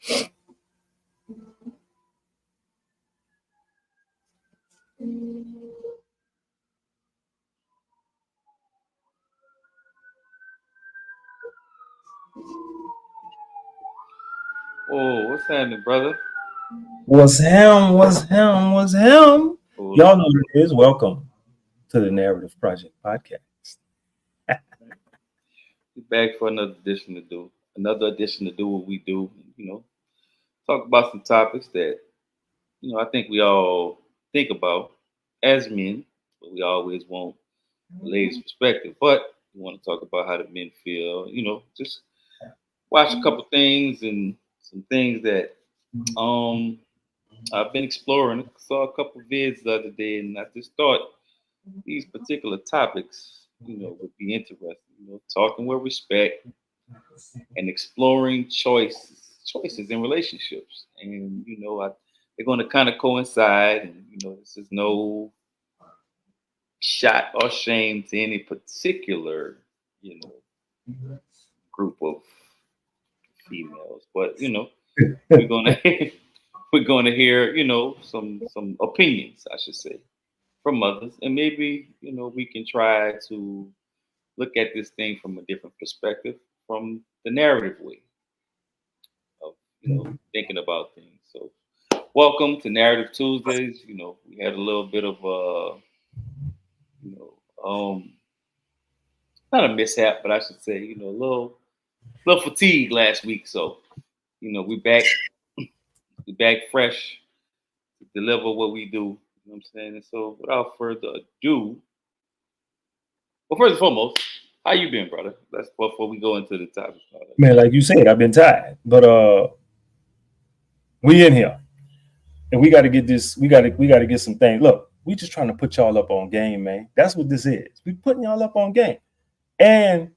Oh, what's happening, brother? What's him? What's him? What's him? Oh, Y'all know what it is. Welcome to the Narrative Project Podcast. we're back for another edition to do what we do. Talk about some topics that I think we all think about as men, but we always want the ladies' perspective. But we want to talk about how the men feel. Just watch a couple things and some things that um I've been exploring. I saw a couple vids the other day, and I just thought these particular topics, would be interesting. Talking with respect and exploring choices in relationships, and they're going to kind of coincide. And this is no shot or shame to any particular, group of females, but we're gonna we're gonna hear some opinions, I should say, from others, and maybe we can try to look at this thing from a different perspective, from the narrative way of thinking about things. So, welcome to Narrative Tuesdays. We had a little bit of you know, not a mishap, but I should say, a little fatigue last week. So, we back fresh to deliver what we do. You know what I'm saying? And so, without further ado, well, first and foremost, how you been, brother? That's before we go into the topic. Man, like you said, I've been tired, but we in here, and we got to get this. We got to get some things. Look, we just trying to put y'all up on game, man. That's what this is. We putting y'all up on game, and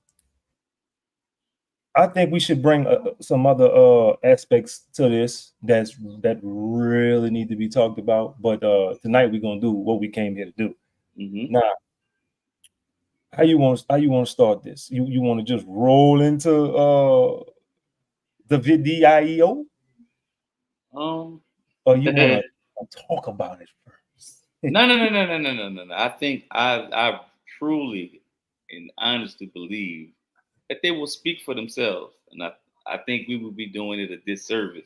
I think we should bring some other aspects to this that really need to be talked about. But tonight we're gonna do what we came here to do. Mm-hmm. Now, how you want to start this? You want to just roll into the VDIEO, Um, or you want to talk about it first? no. I think I truly and honestly believe that they will speak for themselves, and I think we would be doing it a disservice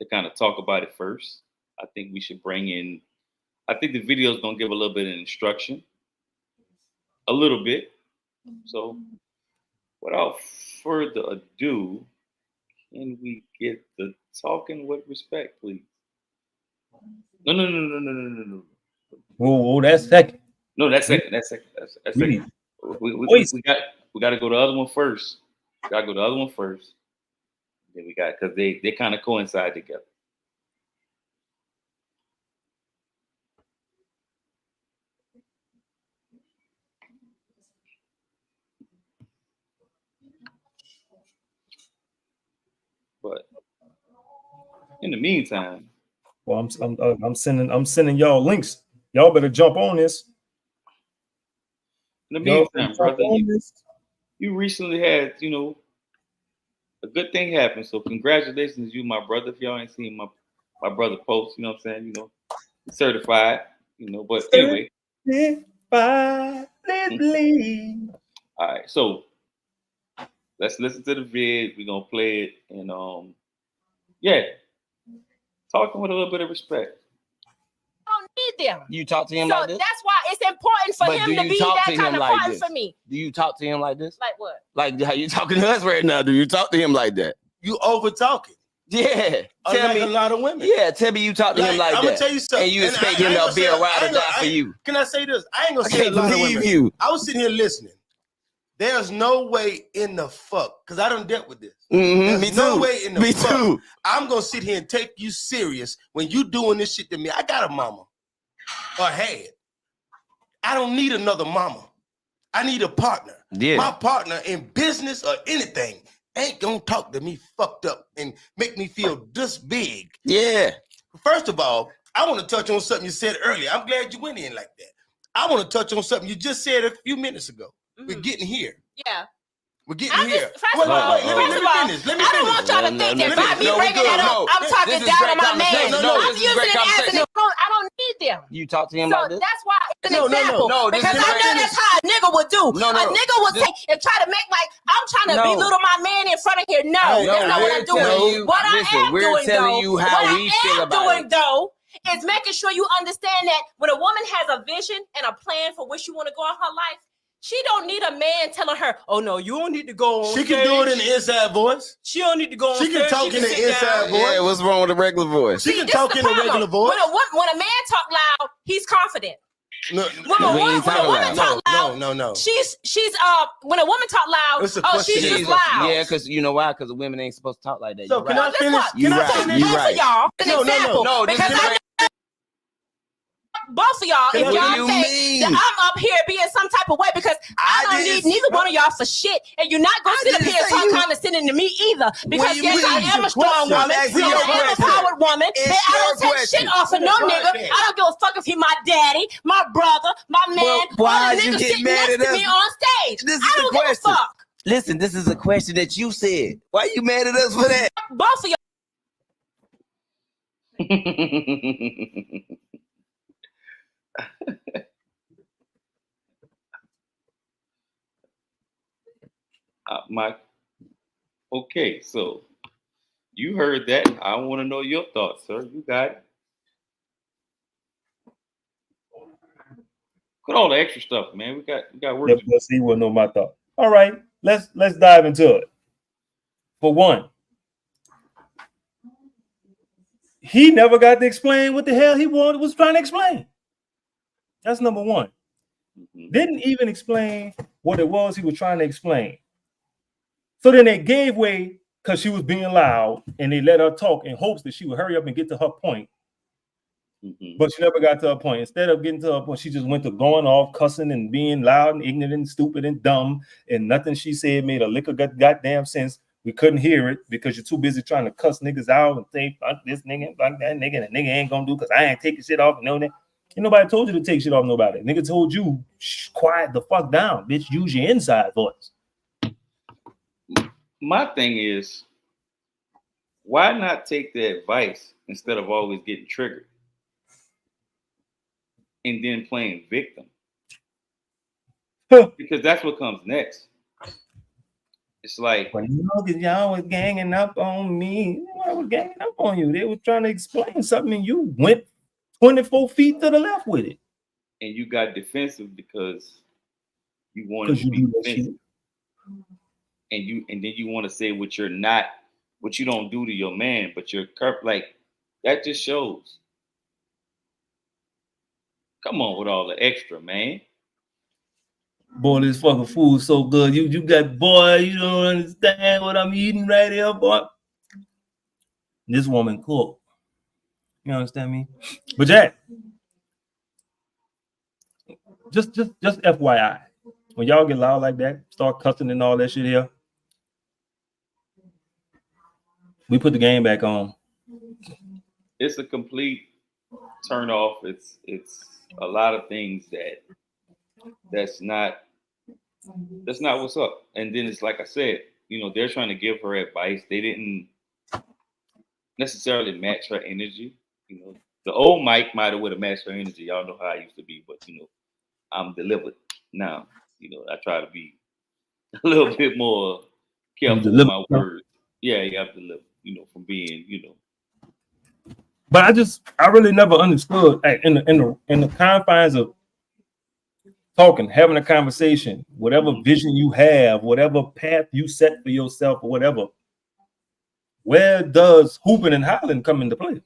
to kind of talk about it first. I think we should bring in. I think the video is gonna give a little bit of instruction, a little bit. So, without further ado, can we get the talking with respect, please? No. Whoa, that's second. No, that's second. That's second. That's second. Wait. We got to go to the other one first. Got to go to the other one first. Then we got, because they kind of coincide together. But in the meantime, Well, I'm sending y'all links. Y'all better jump on this. in the Y'all better meantime, jump brother, on this. you recently had a good thing happen. So congratulations, you my brother. If y'all ain't seen my brother post, you know what I'm saying. He's certified. But anyway. All right, so let's listen to the vid. We're gonna play it, and yeah, talking with a little bit of respect. Don't need them. You talk to him So like this? that's why it's important for But him do to you be talk that to kind him of like partner this? for me. Do you talk to him like this? Like what? Like how you talking to us right now? Do you talk to him like that? You over talking. Yeah. Tell me a lot of women. Yeah, tell me you talk to him like I'm that. gonna tell you something. And you expect him to be a ride or die for you. Can I say this? I ain't gonna I say a can't lot of believe women. you. I was sitting here listening. There's no way in the fuck, because I done dealt with this. Mm-hmm, There's no way in the me fuck. too. I'm gonna sit here and take you serious when you doing this shit to me. I got a mama or had. I don't need another mama. I need a partner. Yeah. My partner in business or anything ain't gonna talk to me fucked up and make me feel this big. Yeah. First of all, I want to touch on something you said earlier. I'm glad you went in like that. I want to touch on something you just said a few minutes ago. We're getting here. Yeah. We're getting I'm here. just, first of all, Let me I don't finish. want y'all to No, think no, that no, by me no, we bringing good. that up, No, I'm this talking is down great on my man. conversation. No, I'm this is using great it as an conversation. example. I don't need them. You talk to him So like this? that's why it's an No, example. no, this because is I great. know that's how a nigga would do. No, A nigga would say and try to make like I'm trying to No. belittle my man in front of here. No, that's not what I'm doing. What I am doing though, what I am doing though, is making sure you understand that when a woman has a vision and a plan for where she want to go in her life, she don't need a man telling her, "Oh no, you don't need to go on." She can do it in the inside voice. She don't need to go on. She can talk in the inside voice. Yeah, what's wrong with the regular voice? She can talk in the regular voice. When a man talk loud, he's confident. No, When a woman talk loud, no. She's when a woman talk loud, It's a she's question. just loud. Yeah, because you know why? Because the women ain't supposed to talk like that. So You're can right. I finish? You right. Both of y'all, an No, example. no. this Because is I right. both of y'all, if What do y'all you think mean? that I'm up here being some type of way, because I don't need neither one of y'all for shit, and you're not gonna sit up didn't here and say talk you- condescending to me either. Because you yes, I mean? am a strong Question. woman, I'm asking and you a I am a question. empowered woman, It's and I don't your take shit question. off of no Right nigga. there. I don't give a fuck if he my daddy, my brother, my man, Well, why or the you nigga get sitting mad next at to me us? on stage. This is I the don't give a question. fuck. Listen, this is a question that you said. Why you mad at us for that? Both of y'all. Mike. Okay, so you heard that. I want to know your thoughts, sir. You got it. Put all the extra stuff, man. We got work to do. Let's see. We'll know my thought. All right, let's dive into it. For one, he never got to explain what the hell he was trying to explain. That's number one. Mhm. Didn't even explain what it was he was trying to explain. So then they gave way because she was being loud, and they let her talk in hopes that she would hurry up and get to her point. Mhm. But she never got to her point. Instead of getting to her point, she just went to going off, cussing, and being loud and ignorant and stupid and dumb. And nothing she said made a lick of goddamn sense. We couldn't hear it because you're too busy trying to cuss niggas out and say, fuck this nigga, fuck that nigga, and the nigga ain't gonna do because I ain't taking shit off. No, ain't nobody told you to take shit off nobody. Nigga told you, quiet the fuck down, bitch. Use your inside voice. My thing is, why not take the advice instead of always getting triggered and then playing victim? Because that's what comes next. It's like, Well, you know, because y'all was ganging up on me. I was ganging up on you. They were trying to explain something, and you went 24 feet to the left with it. and you got defensive because you wanted Because to you be do that defensive, shit. and then you want to say what you're not, what you don't do to your man, but you're like that just shows. Come on with all the extra, man. Boy, this fucking food so good. You got, boy, you don't understand what I'm eating right here, boy. This woman cook. You understand me? But Jack, just FYI, when y'all get loud like that, start cussing and all that shit here, we put the game back on. It's a complete turn off. It's a lot of things that's not what's up. And then it's like I said, you know, they're trying to give her advice. They didn't necessarily match her energy. You know, the old Mike might have would have matched her energy. Y'all know how I used to be, but you know, I'm delivered now. You know, I try to be a little bit more careful with my words. Yeah, you have to live, you know, from being, you know. But I really never understood in the confines of talking, having a conversation, whatever vision you have, whatever path you set for yourself, or whatever. Where does hooping and hollering come into play?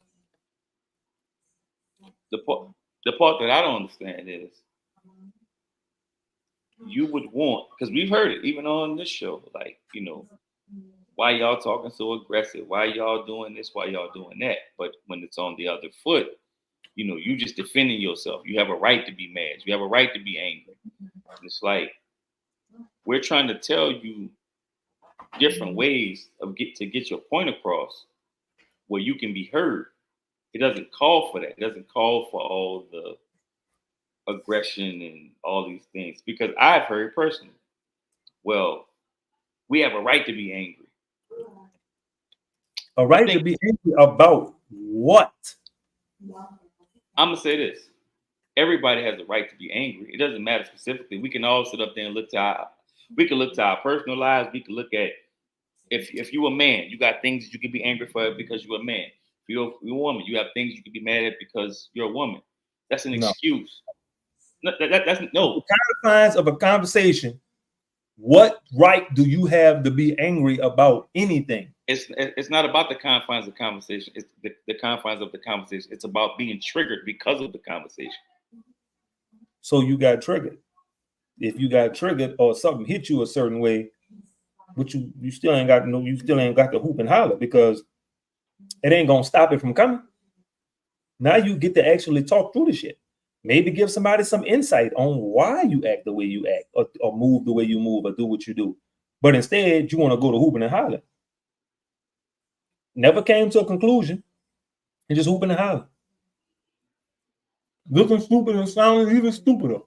The part that I don't understand is you would want, because we've heard it even on this show, like, you know, why y'all talking so aggressive? Why y'all doing this? Why y'all doing that? But when it's on the other foot, you know, you just defending yourself. You have a right to be mad. You have a right to be angry. It's like we're trying to tell you different ways of to get your point across where you can be heard. It doesn't call for that. It doesn't call for all the aggression and all these things, because I've heard personally, well, We have a right to be angry. A right to be angry about what? I'm gonna say this. Everybody has a right to be angry. It doesn't matter specifically. We can all sit up there and look to our personal lives. We can look at if you're a man, you got things that you can be angry for because you're a man. If you're a woman, you have things you can be mad at because you're a woman. That's an excuse. That's no. The confines of a conversation. What right do you have to be angry about anything? It's not about the confines of conversation. It's the confines of the conversation. It's about being triggered because of the conversation. So you got triggered. If you got triggered or something hit you a certain way, but you still ain't got the hoop and holler because it ain't gonna stop it from coming. Now you get to actually talk through the shit. Maybe give somebody some insight on why you act the way you act, or move the way you move, or do what you do. But instead, you want to go to hooping and holler. Never came to a conclusion and just hooping and holler. Looking stupid and sounding even stupider.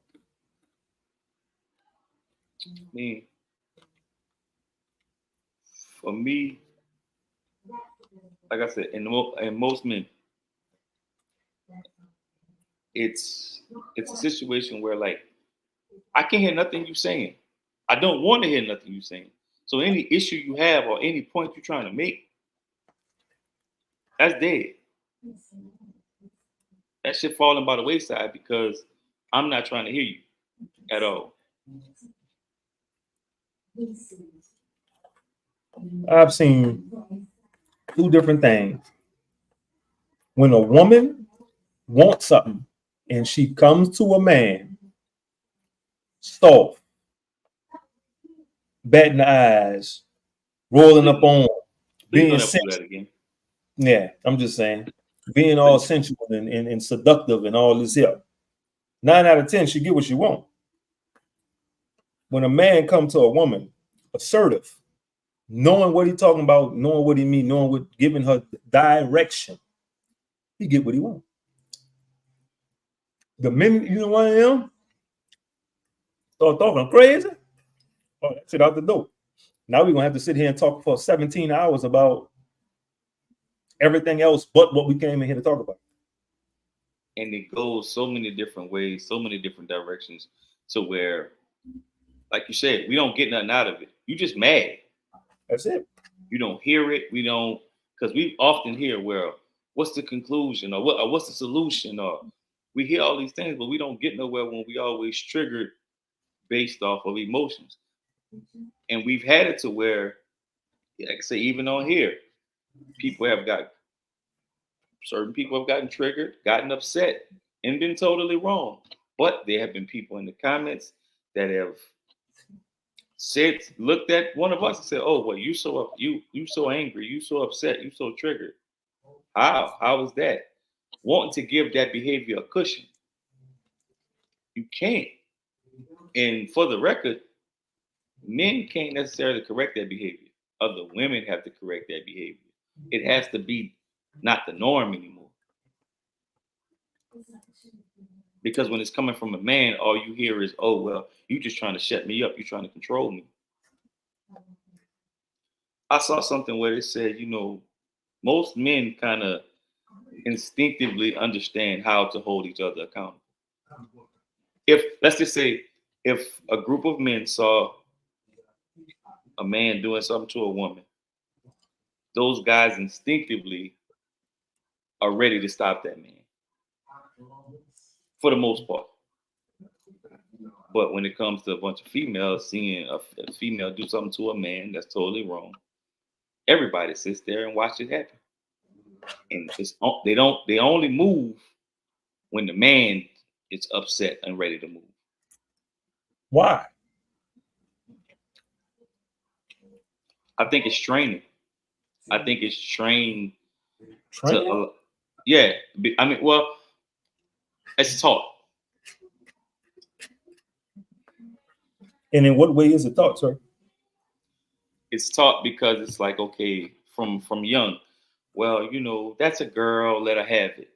For me, like I said, in most men, it's a situation where like I can't hear nothing you saying. I don't want to hear nothing you saying. So any issue you have or any point you're trying to make, that's dead. That shit falling by the wayside because I'm not trying to hear you at all. I've seen two different things. When a woman wants something and she comes to a man soft, batting the eyes, rolling up on, being sensual. Yeah, I'm just saying, being all sensual and seductive and all this here. 9 out of 10, she get what she want. When a man comes to a woman, assertive, knowing what he talking about, knowing what he mean, knowing what, giving her direction, he get what he want. The minute you know what I am, start talking crazy, oh, that's it out the door. Now we're gonna have to sit here and talk for 17 hours about everything else but what we came in here to talk about. And it goes so many different ways, so many different directions, to where, like you said, we don't get nothing out of it. You just mad. That's it. You don't hear it. We don't, because we often hear, well, what's the conclusion, or what's the solution, or we hear all these things, but we don't get nowhere when we always triggered based off of emotions. And we've had it to where, like I say, even on here, certain people have gotten triggered, gotten upset, and been totally wrong. But there have been people in the comments that have looked at one of us and said, "Oh, well, you so angry, you so upset, you so triggered. How is that?" Wanting to give that behavior a cushion. You can't. And for the record, men can't necessarily correct that behavior. Other women have to correct that behavior. It has to be not the norm anymore. Because when it's coming from a man, all you hear is, "Oh, well, you just trying to shut me up. You're trying to control me." I saw something where it said, most men kind of instinctively understand how to hold each other accountable. Let's just say, if a group of men saw a man doing something to a woman, those guys instinctively are ready to stop that man, for the most part. But when it comes to a bunch of females seeing a female do something to a man that's totally wrong, everybody sits there and watch it happen. And they only move when the man is upset and ready to move. Why? I think it's training. I think it's trained. Training? Yeah. I mean, well, it's taught. And in what way is it taught, sir? It's taught because it's like, okay, from young, well, that's a girl, let her have it.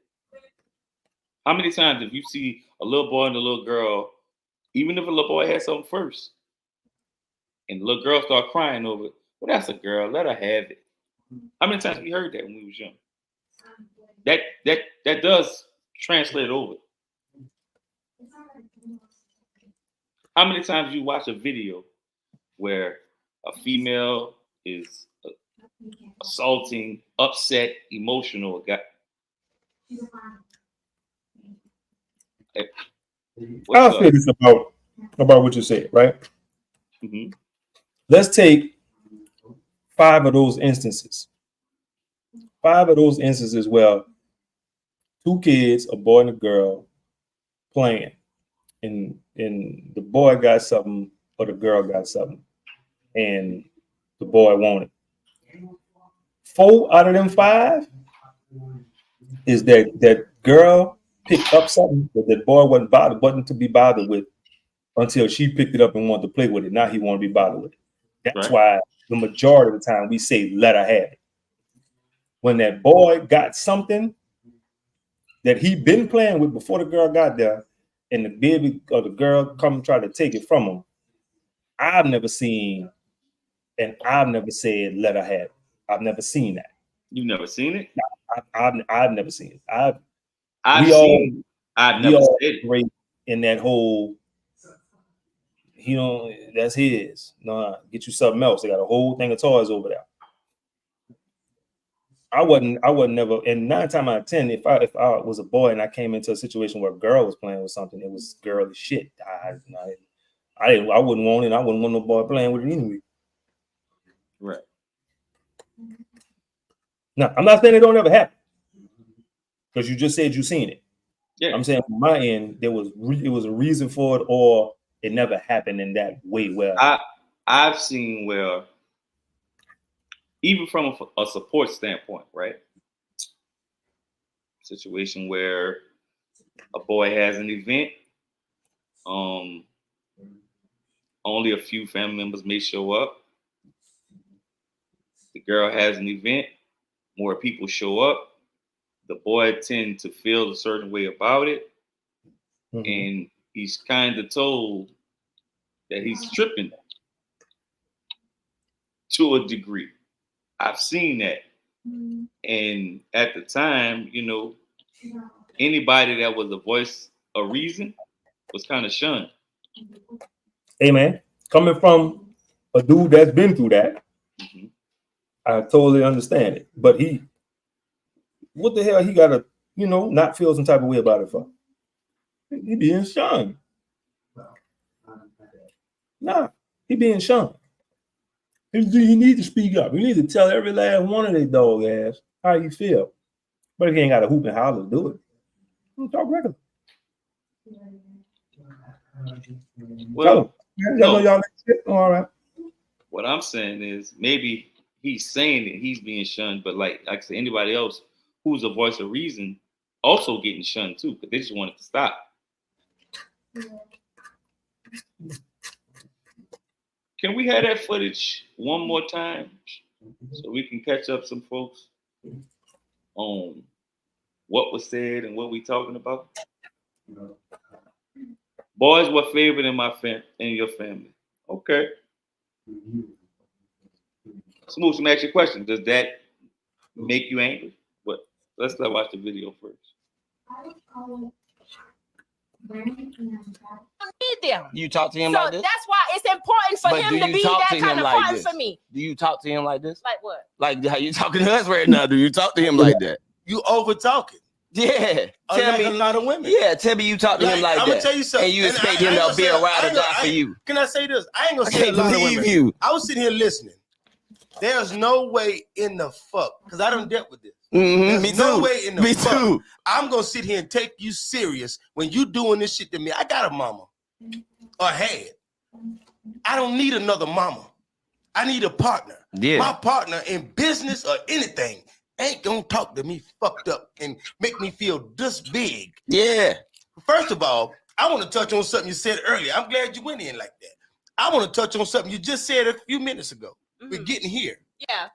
How many times if you see a little boy and a little girl, even if a little boy had something first, and the little girl start crying over it. Well, that's a girl. Let her have it. How many times we heard that when we was young? That does translate over. How many times you watch a video where a female is assaulting, upset, emotional? I'll say this about what you said, right? Mm-hmm. Let's take 5 of those instances. 5 of those instances where 2 kids, a boy and a girl, playing, and the boy got something or the girl got something, and the boy wanted. 4 out of them 5 is that girl picked up something that the boy wasn't to be bothered with until she picked it up and wanted to play with it. Now he want to be bothered with it. That's why the majority of the time we say let her have it. When that boy got something that he been playing with before the girl got there, and the baby or the girl come try to take it from him, I've never seen, and I've never said let her have it. I've never seen that. You've never seen it? No, I've never seen it. I've never said it. In that whole, that's his. No, get you something else. They got a whole thing of toys over there. I wasn't never, and 9 times out of 10, if I was a boy and I came into a situation where a girl was playing with something, it was girly shit. I wouldn't want it. I wouldn't want no boy playing with it anyway. Right. Now, I'm not saying it don't ever happen, because you just said you seen it. Yeah. I'm saying from my end, it was a reason for it, or it never happened in that way. Where I've seen where, even from a support standpoint, right? Situation where a boy has an event, only a few family members may show up. The girl has an event, more people show up. The boy tend to feel a certain way about it, and he's kind of told that he's tripping to a degree. I've seen that. And at the time, anybody that was a voice of reason was kind of shunned. Hey, man, coming from a dude that's been through that, I totally understand it. But what the hell he got to, not feel some type of way about it for? He being shunned. Nah, he being shunned. You need to speak up. You need to tell every last one of their dog ass how you feel. But if you ain't got a hoop and holler to do it, you talk regular. Well, y'all all right. What I'm saying is maybe he's saying that he's being shunned, but like I said, anybody else who's a voice of reason also getting shunned too, because they just want it to stop. Can we have that footage one more time so we can catch up some folks on what was said and what we talking about? Boys were favored in your family. Okay. Smooth, let me ask you a question. Does that make you angry? But let's watch the video first. Need them. You talk to him like this? That's why it's important for him to be that kind of partner for me. Do you talk to him like this? Like what? Like how you talking to us right now? Do you talk to him like that? You over talking. Yeah. Tell me a lot of women. Yeah, tell me you talk to him like that. I'm gonna tell you something. And you expect him to be a ride or die for you. Can I say this? I ain't gonna say a lot of women. You. I was sitting here listening. There's no way in the fuck, because I done dealt with this. Me no too. way in the Me fuck. too. I'm gonna sit here and take you serious when you doing this shit to me. I got a mama or had. I don't need another mama. I need a partner. Yeah. My partner in business or anything ain't gonna talk to me fucked up and make me feel this big. Yeah. First of all, I want to touch on something you said earlier. I'm glad you went in like that. I want to touch on something you just said a few minutes ago. We're getting here. Yeah.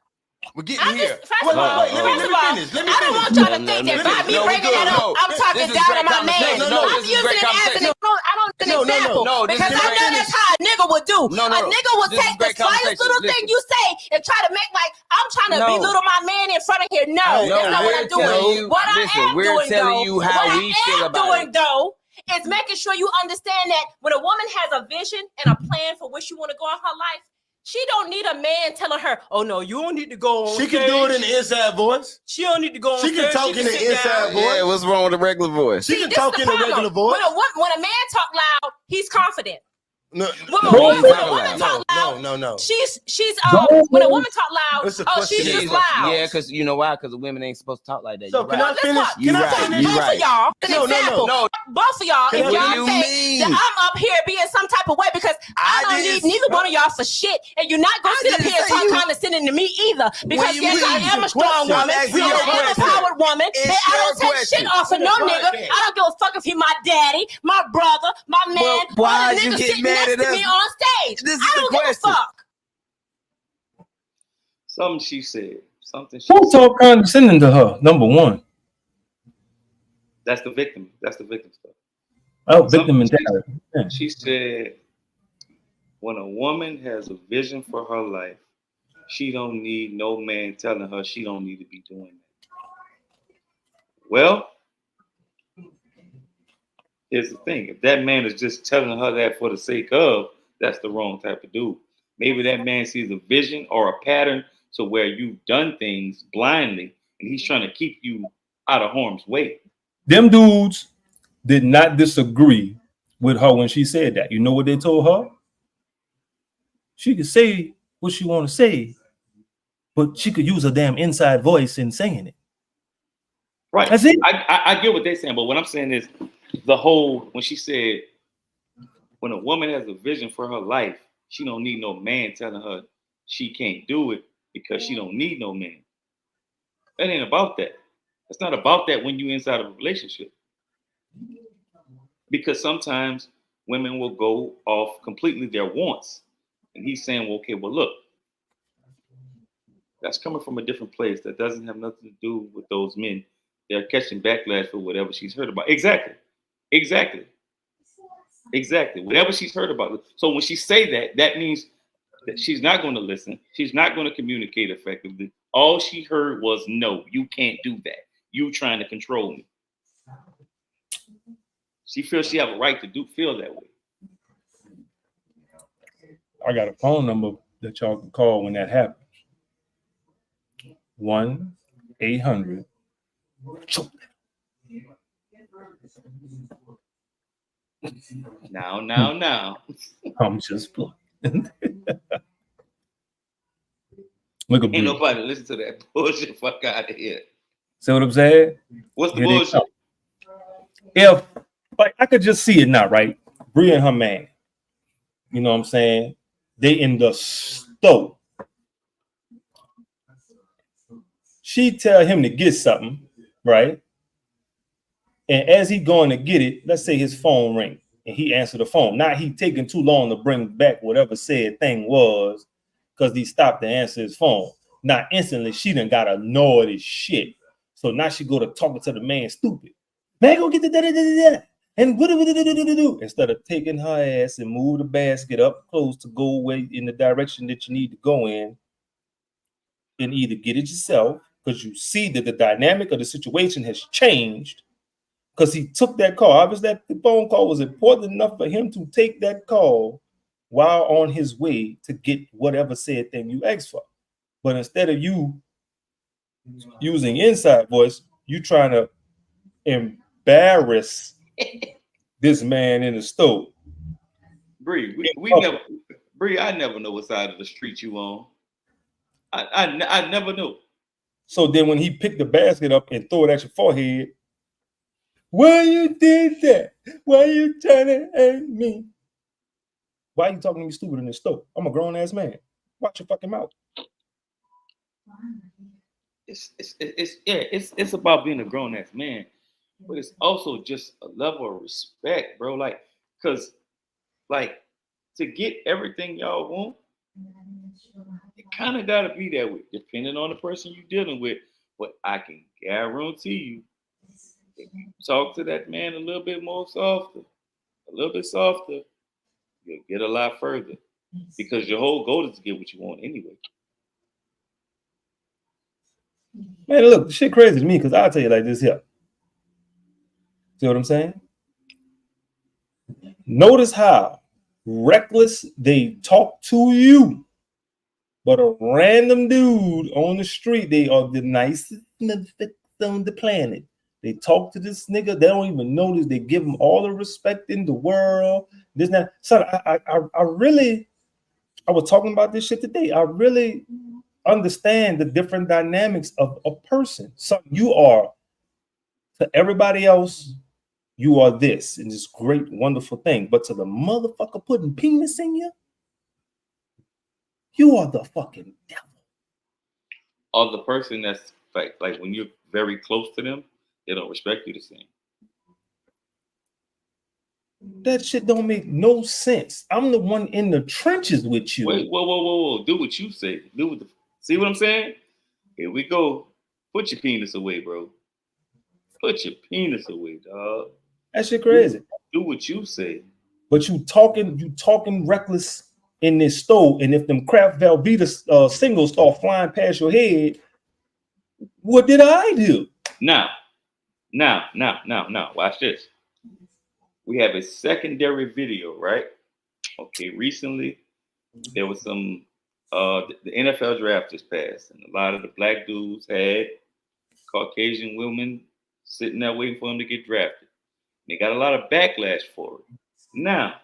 We're getting here. First of all, I don't want y'all to think that by me bringing that up, I'm talking down on my man. I'm using it as an example because I know that's how a nigga would do. A nigga would take the slightest little thing you say and try to make like I'm trying to belittle my man in front of here. No, that's not what I'm doing. What I am doing though is making sure you understand that when a woman has a vision and a plan for where she want to go in her life, she don't need a man telling her, "Oh no, you don't need to go on." She can do it in the inside voice. She don't need to go on. She can talk in the inside voice. Yeah, what's wrong with the regular voice? She can talk in the regular voice. When a man talk loud, he's confident. No. When a woman talk loud, no. She's when a woman talk lound, she's just loud. Yeah, because you know why? Because the women ain't supposed to talk like that. So can I finish? Both of y'all, both of y'all, if y'all say that I'm up here being some type of way because I don't need neither one of y'all for shit, and you're not gonna sit up here and talk condescending to me either. Because yes, I am a strong woman, I am an empowered woman, and I don't take shit off of no nigga. I don't give a fuck if he my daddy, my brother, my man, why or the nigga sitting next to me on stage. This is I don't give a fuck. Something she said. Something she Who talk condescending to her? Number one. That's the victim. That's the victim stuff. Oh, victim mentality. Yeah. She said, when a woman has a vision for her life, she don't need no man telling her she don't need to be doing that. Well, here's the thing. If that man is just telling her that for the sake of, that's the wrong type of dude. Maybe that man sees a vision or a pattern to where you've done things blindly and he's trying to keep you out of harm's way. Them dudes did not disagree with her when she said that. You know what they told her? She could say what she want to say, but she could use a damn inside voice in saying it. Right. That's it. I get what they're saying, but what I'm saying is the whole, when she said, when a woman has a vision for her life, she don't need no man telling her she can't do it because she don't need no man. That ain't about that. It's not about that when you're inside of a relationship. Because sometimes women will go off completely their wants. And he's saying, well, okay, well, look, that's coming from a different place. That doesn't have nothing to do with those men. They're catching backlash for whatever she's heard about. Exactly. Whatever she's heard about. So when she say that, that means that she's not going to listen. She's not going to communicate effectively. All she heard was, no, you can't do that. You trying to control me. She feels she have a right to feel that way. I got a phone number that y'all can call when that happens. 1-800. Now. I'm just playing. Look at Ain't nobody listen to that bullshit. Fuck out of here. See what I'm saying? What's the bullshit? If like I could just see it now, right? Bree and her man. You know what I'm saying? They in the store. She tell him to get something, right? And as he going to get it, let's say his phone ring and he answered the phone. Now he taking too long to bring back whatever said thing was because he stopped to answer his phone. Now instantly she done got annoyed as shit. So now she go to talking to the man stupid. Man, go get the da-da-da-da-da. And instead of taking her ass and move the basket up close to go away in the direction that you need to go in and either get it yourself because you see that the dynamic of the situation has changed because he took that call. Obviously, that phone call was important enough for him to take that call while on his way to get whatever said thing you asked for. But instead of you using inside voice, you trying to embarrass this man in the store. Bree, Bree, I never know what side of the street you on. I never knew. So then when he picked the basket up and threw it at your forehead, why you did that? Why you trying to hate me? Why are you talking to me stupid in the store? I'm a grown-ass man. Watch your fucking mouth. It's about being a grown-ass man. But it's also just a level of respect, bro. Like, cause like to get everything y'all want, It kind of got to be that way, depending on the person you're dealing with. But I can guarantee you, if you talk to that man a little bit more softer, a little bit softer, you'll get a lot further. Because your whole goal is to get what you want anyway. Man, look, shit crazy to me because I'll tell you like this here. See what I'm saying? Notice how reckless they talk to you, but a random dude on the street, they are the nicest motherfuckers on the planet. They talk to this nigga, they don't even notice. They give him all the respect in the world. This, that. Son, I was talking about this shit today. I really understand the different dynamics of a person. So you are, to everybody else, you are this, and this great, wonderful thing. But to the motherfucker putting penis in you, you are the fucking devil. Or the person that's like when you're very close to them, they don't respect you the same. That shit don't make no sense. I'm the one in the trenches with you. Wait, whoa. Do what you say. See what I'm saying? Here we go. Put your penis away, bro. Put your penis away, dog. That shit crazy. Do what you say. But you talking reckless in this store, and if them Kraft Velveeta singles start flying past your head, what did I do? Now, watch this. We have a secondary video, right? Okay, recently there was some the NFL draft just passed, and a lot of the black dudes had Caucasian women sitting there waiting for them to get drafted. They got a lot of backlash for it. Now,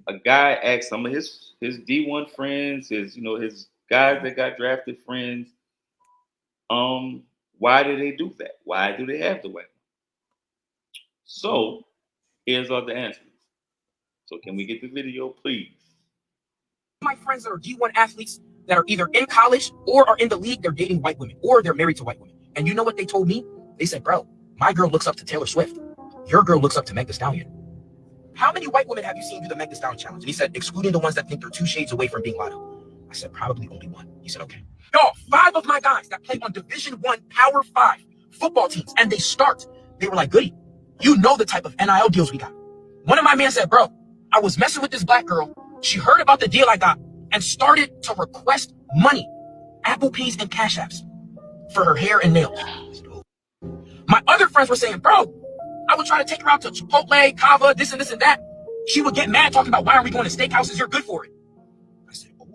a guy asked some of his D1 friends, his guys that got drafted friends, why do they do that? Why do they have the weapon? So here's all the answers. So can we get the video, please? My friends that are D1 athletes that are either in college or are in the league, they're dating white women or they're married to white women. And you know what they told me? They said, bro, my girl looks up to Taylor Swift. Your girl looks up to Meg Thee Stallion. How many white women have you seen do the Meg Thee Stallion challenge? And he said, excluding the ones that think they're 2 shades away from being Lotto. I said, probably only one. He said, okay. Y'all, 5 of my guys that play on Division I Power 5 football teams, and they were like, goody, you know the type of NIL deals we got. One of my men said, bro, I was messing with this black girl. She heard about the deal I got and started to request money, Apple Pays and Cash Apps for her hair and nails. My other friends were saying, bro, I would try to take her out to Chipotle, Kava, this and that. She would get mad talking about, why are we going to steakhouses? You're good for it. I said, oh,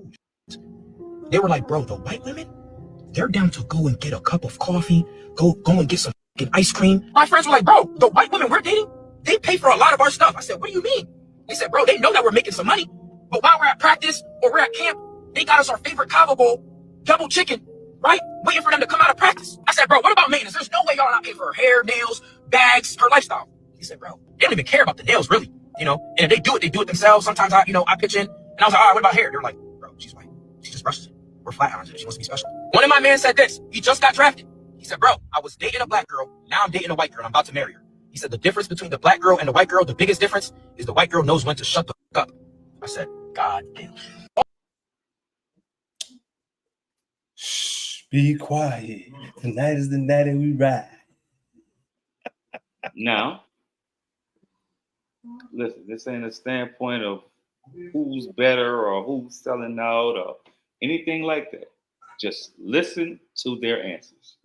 shit. They were like, bro, the white women, they're down to go and get a cup of coffee, go and get some ice cream. My friends were like, bro, the white women we're dating, they pay for a lot of our stuff. I said, what do you mean? They said, bro, they know that we're making some money, but while we're at practice or we're at camp, they got us our favorite Kava bowl, double chicken, right? Waiting for them to come out of practice. I said, bro, what about maintenance? There's no way y'all not paying for her hair, nails, bags, her lifestyle. He said, bro, they don't even care about the nails, really, and if they do it themselves. Sometimes I pitch in, and I was like, all right, what about hair? They're like, bro, she's white. She just brushes it. We're flat irons it. She wants to be special. One of my men said this. He just got drafted. He said, bro, I was dating a black girl. Now I'm dating a white girl. I'm about to marry her. He said, the difference between the black girl and the white girl, the biggest difference is the white girl knows when to shut the fuck up. I said, God damn. Shh, be quiet. Tonight is the night that we ride. Now, listen, this ain't a standpoint of who's better or who's selling out or anything like that. Just listen to their answers.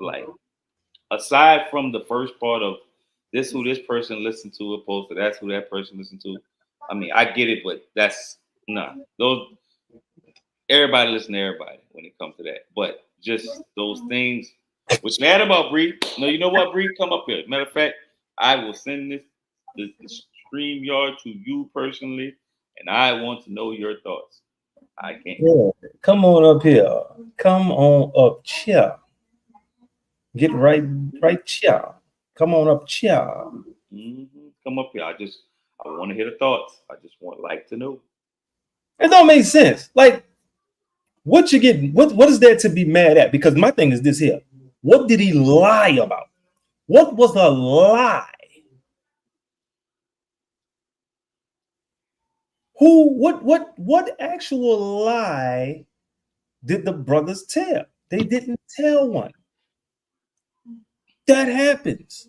Like, aside from the first part of this who this person listened to opposed to that's who that person listened to. I mean, I get it, but that's those. Everybody listen to everybody when it comes to that. But just those things. What's mad about Bree? No, you know what, Bree? Come up here. Matter of fact, I will send this StreamYard to you personally, and I want to know your thoughts. I can't. Yeah. Come on up here. Come on up here. Get right here. Come on up here. Come up here. I want to hear the thoughts. I just like to know. It don't make sense. Like, what you get? What is there to be mad at? Because my thing is this here. What did he lie about? What was a lie? What actual lie did the brothers tell? They didn't tell one. That happens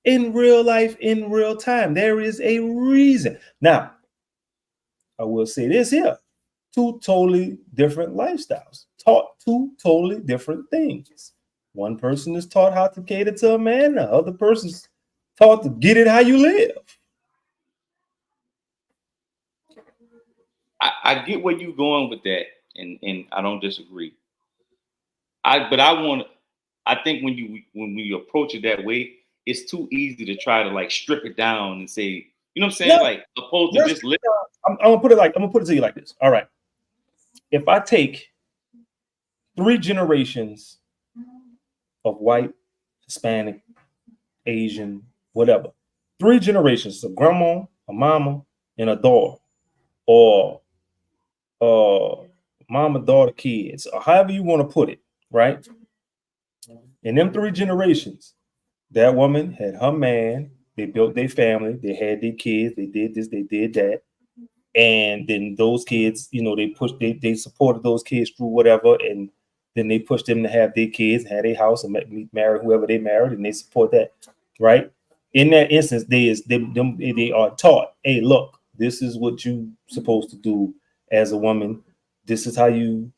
in real life, in real time. There is a reason. Now, I will say this here. 2 totally different lifestyles, taught 2 totally different things. One person is taught how to cater to a man, the other person's taught to get it how you live. I get where you're going with that, and I don't disagree. I think when we approach it that way, it's too easy to try to like strip it down and say, you know what I'm saying? Yeah. Like opposed to just live. I'm gonna put it to you like this. All right. If I take 3 generations of white, Hispanic, Asian, whatever, 3 generations, a grandma, a mama, and a daughter, or mama, daughter, kids, or however you want to put it, right? In them 3 generations, that woman had her man, they built their family, they had their kids, they did this, they did that. And then those kids, you know, they supported those kids through whatever, and then they pushed them to have their kids, had their house, and marry whoever they married, and they support that, right? In that instance, they are taught, hey, look, this is what you supposed to do as a woman. This is how you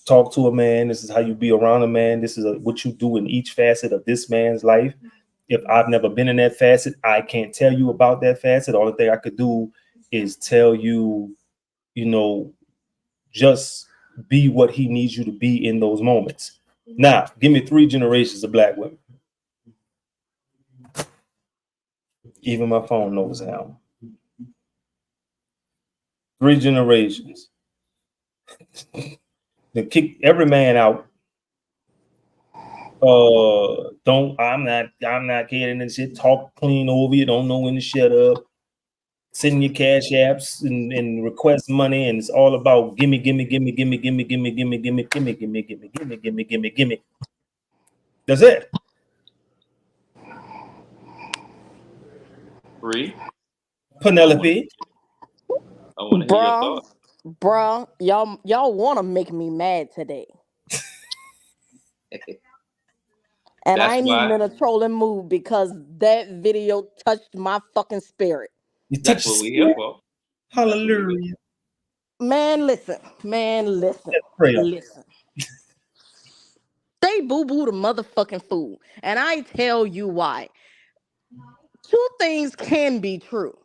talk to a man. This is how you be around a man. This is what you do in each facet of this man's life. If I've never been in that facet, I can't tell you about that facet. The only thing I could do is tell you, you know, just be what he needs you to be in those moments. Now, give me 3 generations of black women. Even my phone knows how. 3 generations. They kick every man out. I'm not kidding and shit. Talk clean over you. Don't know when to shut up. Send your cash apps and request money, and it's all about gimme. That's it. Free. Penelope. I want to hear your thoughts. Bro, y'all want to make me mad today. And I ain't even in a trolling mood because that video touched my fucking spirit. That's what we here for. Hallelujah. Man, listen. They boo-boo the motherfucking fool. And I tell you why. 2 things can be true.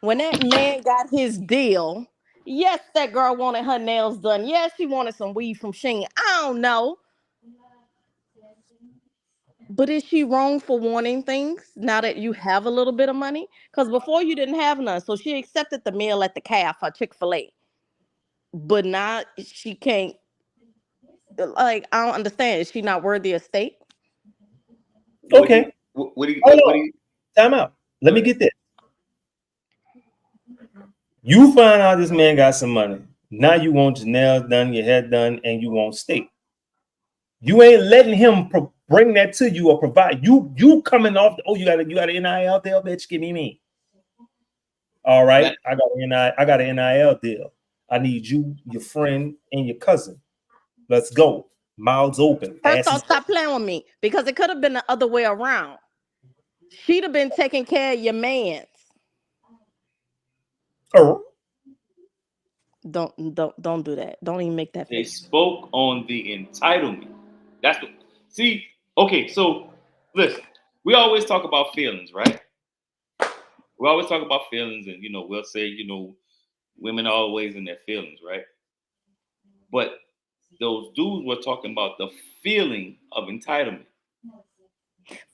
When that man got his deal, yes, that girl wanted her nails done. Yes, she wanted some weed from Sheen. I don't know. But is she wrong for wanting things now that you have a little bit of money? Because before you didn't have none. So she accepted the meal at the Calf or Chick-fil-A. But now she can't. Like, I don't understand. Is she not worthy of steak? Okay. What do you time out. Let me get that. You find out this man got some money. Now you want your nails done, your hair done, and you want steak. You ain't letting him bring that to you or provide. You coming off. You got an NIL deal, bitch. Give me. All right, I got an NIL deal. I need you, your friend, and your cousin. Let's go. Mouths open. First off, stop playing with me because it could have been the other way around. She'd have been taking care of your mans. Oh. Don't do that. Don't even make that face. They spoke on the entitlement. That's what. See, okay, so listen, we always talk about feelings, right? We always talk about feelings, and we'll say, women are always in their feelings, right? But those dudes were talking about the feeling of entitlement.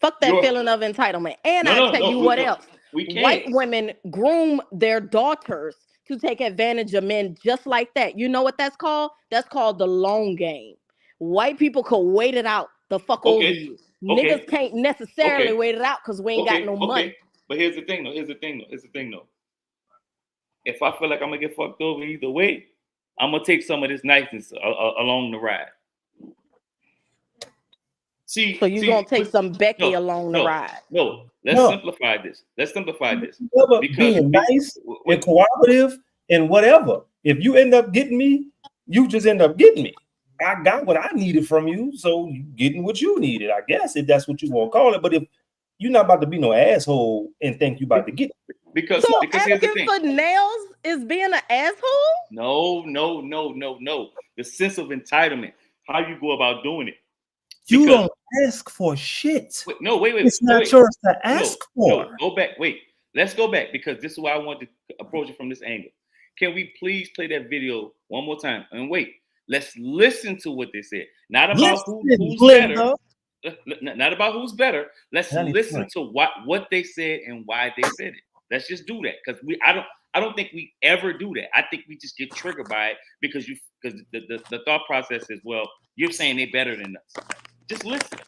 Fuck that feeling of entitlement. And I'll tell you what else. White women groom their daughters to take advantage of men just like that. You know what that's called? That's called the long game. White people could wait it out the fuck over you. Niggas can't necessarily wait it out because we ain't got no money. But here's the thing though. If I feel like I'm gonna get fucked over either way, I'm gonna take some of this niceness along the ride. So you're gonna take some Becky along the ride. Let's simplify this. Because being nice and cooperative and whatever. If you end up getting me, you just end up getting me. I got what I needed from you, so you getting what you needed, I guess, if that's what you want to call it. But if you're not about to be no asshole and think you about to get it. Because here's the thing. For nails is being an asshole? No. The sense of entitlement. How you go about doing it. You don't ask for shit. Wait. It's not yours to ask for. No, go back. Wait. Let's go back because this is why I want to approach it from this angle. Can we please play that video one more time? And wait, let's listen to what they said. Not about who's better. Not about who's better. Let's listen to what they said and why they said it. Let's just do that because I don't think we ever do that. I think we just get triggered by it because the thought process is, well, you're saying they're better than us. Just listen.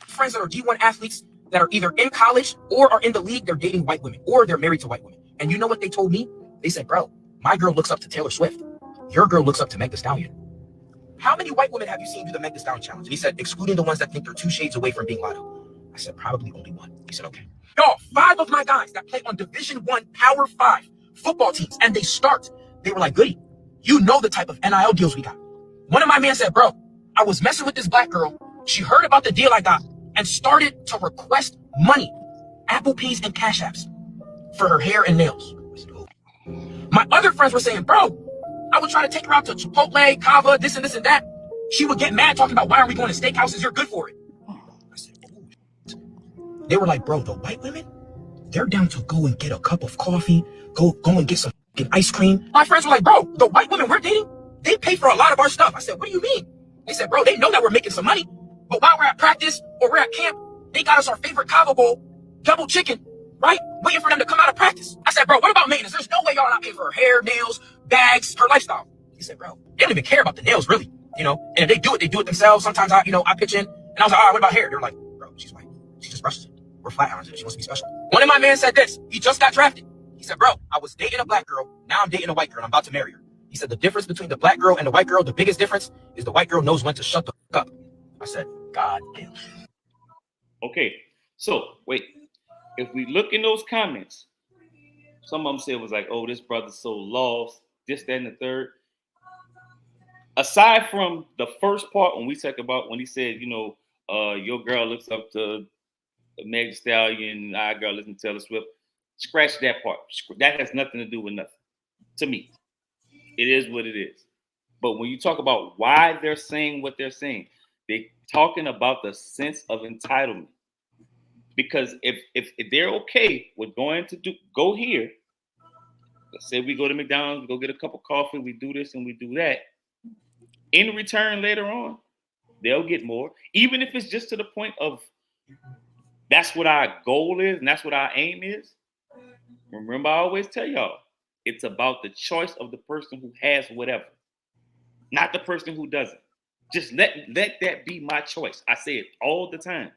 Friends that are D1 athletes that are either in college or are in the league, they're dating white women or they're married to white women. And you know what they told me? They said, bro, my girl looks up to Taylor Swift. Your girl looks up to Meg Thee Stallion. How many white women have you seen do the Meg Thee Stallion challenge? And he said, excluding the ones that think they're 2 shades away from being Lotto. I said, probably only one. He said, okay. Y'all, 5 of my guys that play on Division I Power 5 football teams, and they were like, goody, you know the type of NIL deals we got. One of my men said, bro, I was messing with this black girl. She heard about the deal I got and started to request money, Apple Pays and Cash Apps for her hair and nails. I said, oh. My other friends were saying, bro, I would try to take her out to Chipotle, Kava, this and this and that. She would get mad talking about, why are we going to steakhouses? You're good for it. I said, oh. They were like, bro, the white women, they're down to go and get a cup of coffee, go and get some ice cream. My friends were like, bro, the white women we're dating, they pay for a lot of our stuff. I said, what do you mean? They said, bro, they know that we're making some money, but while we're at practice or we're at camp, they got us our favorite Cava Bowl, double chicken, right? Waiting for them to come out of practice. I said, bro, what about maintenance? There's no way y'all not paying for her hair, nails, bags, her lifestyle. He said, bro, they don't even care about the nails, really, you know? And if they do it themselves. Sometimes I pitch in, and I was like, all right, what about hair? They were like, bro, she's white. She just brushes it. We're flat irons and she wants to be special. One of my men said this. He just got drafted. He said, bro, I was dating a black girl. Now I'm dating a white girl. And I'm about to marry her. He said, the difference between the black girl and the white girl, the biggest difference is the white girl knows when to shut the fuck up. I said, God damn. Okay, so wait. If we look in those comments, some of them said was like, oh, this brother's so lost, this, that, and the third. Aside from the first part, when we talk about when he said, your girl looks up to Meg Thee Stallion, our girl listens to Taylor Swift, scratch that part. That has nothing to do with nothing. To me, it is what it is. But when you talk about why they're saying what they're saying, they're talking about the sense of entitlement. Because if they're okay with go here, let's say we go to McDonald's, we go get a cup of coffee, we do this and we do that. In return, later on, they'll get more, even if it's just to the point of that's what our goal is and that's what our aim is. Remember, I always tell y'all, it's about the choice of the person who has whatever, not the person who doesn't. Just let that be my choice. I say it all the time.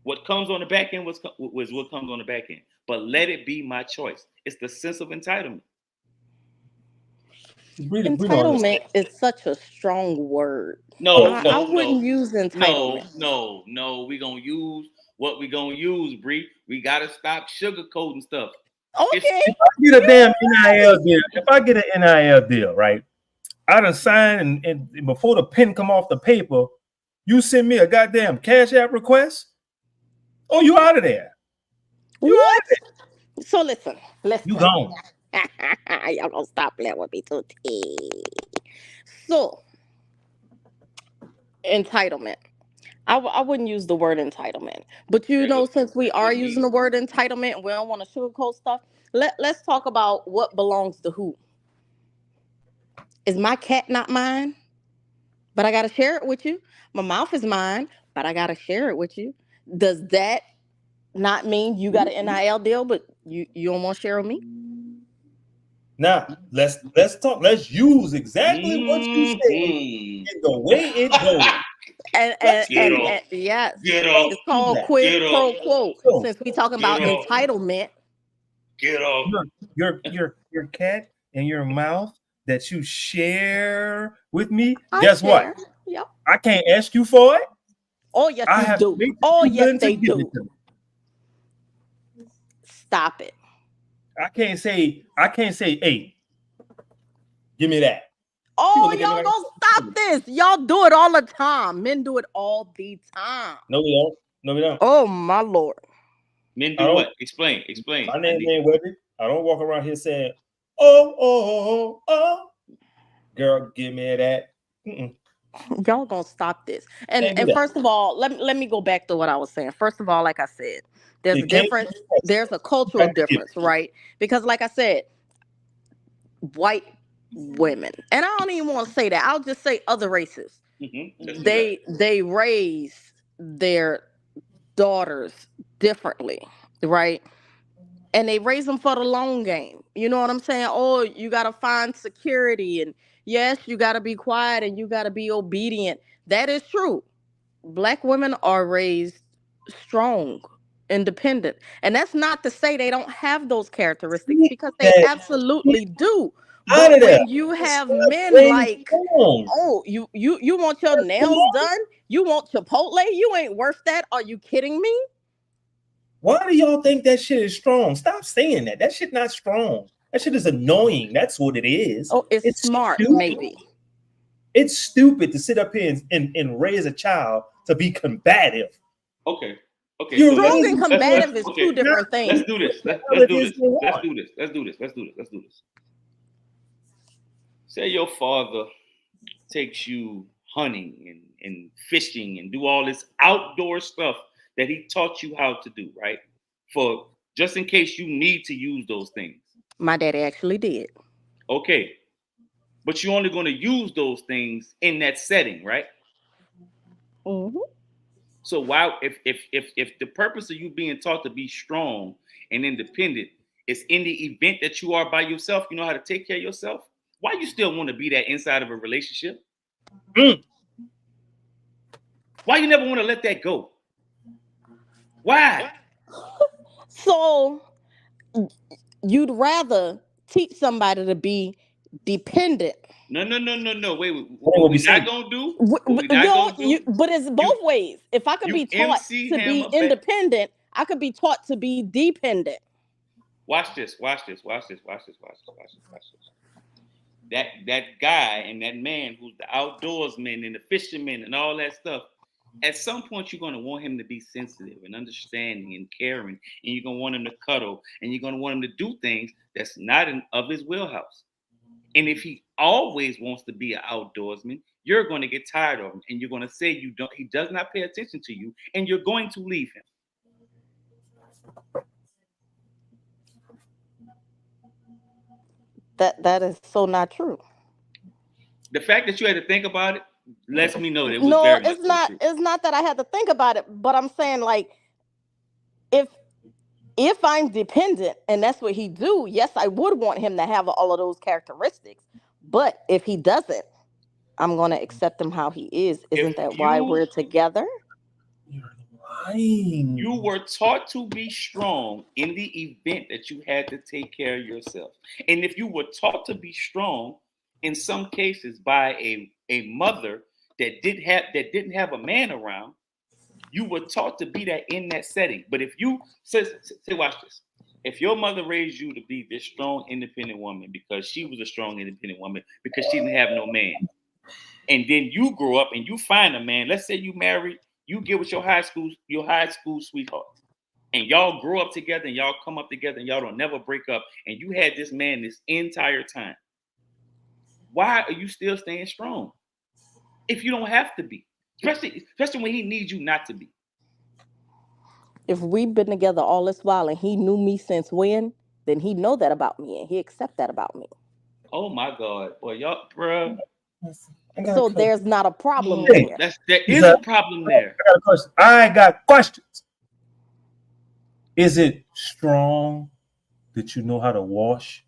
What comes on the back end was what comes on the back end. But let it be my choice. It's the sense of entitlement. Entitlement is such a strong word. I wouldn't use entitlement. No. We're going to use what we're going to use, Bree. We got to stop sugarcoating stuff. Okay. If I get a damn NIL deal, right? I done sign and before the pen come off the paper, you send me a goddamn Cash App request. Oh, you out of there. What? So listen. You gone. Y'all gonna stop playing with me too. So, entitlement. I wouldn't use the word entitlement. But since we are using the word entitlement and we don't want to sugarcoat stuff, let's talk about what belongs to who. Is my cat not mine? But I gotta share it with you. My mouth is mine, but I gotta share it with you. Does that not mean you got an NIL deal, but you don't want to share with me? Now let's talk. Let's use exactly what you said and the way it goes. And yes, it's called quid pro quo. Since we talking about entitlement, get off your cat and your mouth that you share with me. Guess what? Yep. I can't ask you for it. Oh yes, you do. Oh yes, they do. stop it. I can't say, hey, give me that. Oh, y'all gonna stop this. Y'all do it all the time. Men do it all the time. No, we don't. Oh, my Lord. Men do what? Explain. My name ain't Webby. I don't walk around here saying, oh. Girl, give me that. Y'all gonna stop this. And first of all, let me go back to what I was saying. First of all, like I said, there's a difference. There's a cultural difference, right? Because like I said, white women, and I don't even want to say that. I'll just say other races. Mm-hmm. They raise their daughters differently, right? And they raise them for the long game. You know what I'm saying? Oh, you gotta find security, and yes, you gotta be quiet and you gotta be obedient. That is true. Black women are raised strong, independent, and that's not to say they don't have those characteristics, because they absolutely do. But when you have men like, oh, you want your nails done? You want Chipotle? You ain't worth that. Are you kidding me? Why do y'all think that shit is strong? Stop saying that. That shit not strong. That shit is annoying. That's what it is. Oh, it's smart, stupid. Maybe. It's stupid to sit up here and raise a child to be combative. Okay. Strong and combative is two different things. Let's do this. Let's do this. Say your father takes you hunting and fishing and do all this outdoor stuff that he taught you how to do, right? For just in case you need to use those things. My daddy actually did. Okay. But you're only going to use those things in that setting, right? Mm-hmm. So why, if the purpose of you being taught to be strong and independent is in the event that you are by yourself, you know how to take care of yourself, why you still want to be that inside of a relationship? Why you never want to let that go? Why? So you'd rather teach somebody to be dependent? No. Wait. What we not gonna do? But it's both ways. If I could be taught to be independent, I could be taught to be dependent. Watch this. That guy and that man who's the outdoorsman and the fisherman and all that stuff, at some point you're going to want him to be sensitive and understanding and caring, and you're going to want him to cuddle, and you're going to want him to do things that's not of his wheelhouse. And if he always wants to be an outdoorsman, you're going to get tired of him, and you're going to say he does not pay attention to you, and you're going to leave him. That is so not true. The fact that you had to think about it lets me know that it was no, very it's not. True. It's not that I had to think about it, but I'm saying, like, if I'm dependent and that's what he do, yes, I would want him to have all of those characteristics. But if he doesn't, I'm going to accept him how he is. Isn't that why we're together? You're lying. You were taught to be strong in the event that you had to take care of yourself. And if you were taught to be strong, in some cases by a mother that didn't have a man around, you were taught to be that in that setting. But if you say, watch this. If your mother raised you to be this strong, independent woman because she was a strong, independent woman because she didn't have no man, and then you grow up and you find a man, let's say you married, you get with your high school sweetheart, and y'all grow up together and y'all come up together and y'all don't never break up, and you had this man this entire time. Why are you still staying strong if you don't have to be? Especially when he needs you not to be. If we've been together all this while and he knew me since when, then he know that about me and he accept that about me. Oh my God, boy, y'all, bro. So there's not a problem there. There is a problem there. I got questions. Is it strong that you know how to wash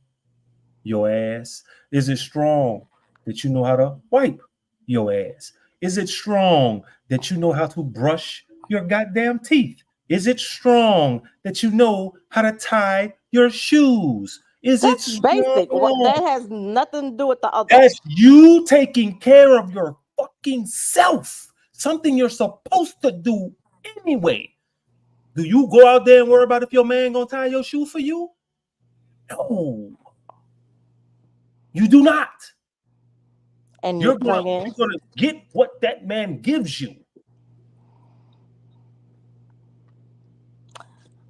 your ass? Is it strong that you know how to wipe your ass? Is it strong that you know how to brush your goddamn teeth? Is it strong that you know how to tie your shoes? That's basic. That has nothing to do with the other. That's you taking care of your fucking self. Something you're supposed to do anyway. Do you go out there and worry about if your man gonna tie your shoe for you? No, you do not. And You're gonna get what that man gives you.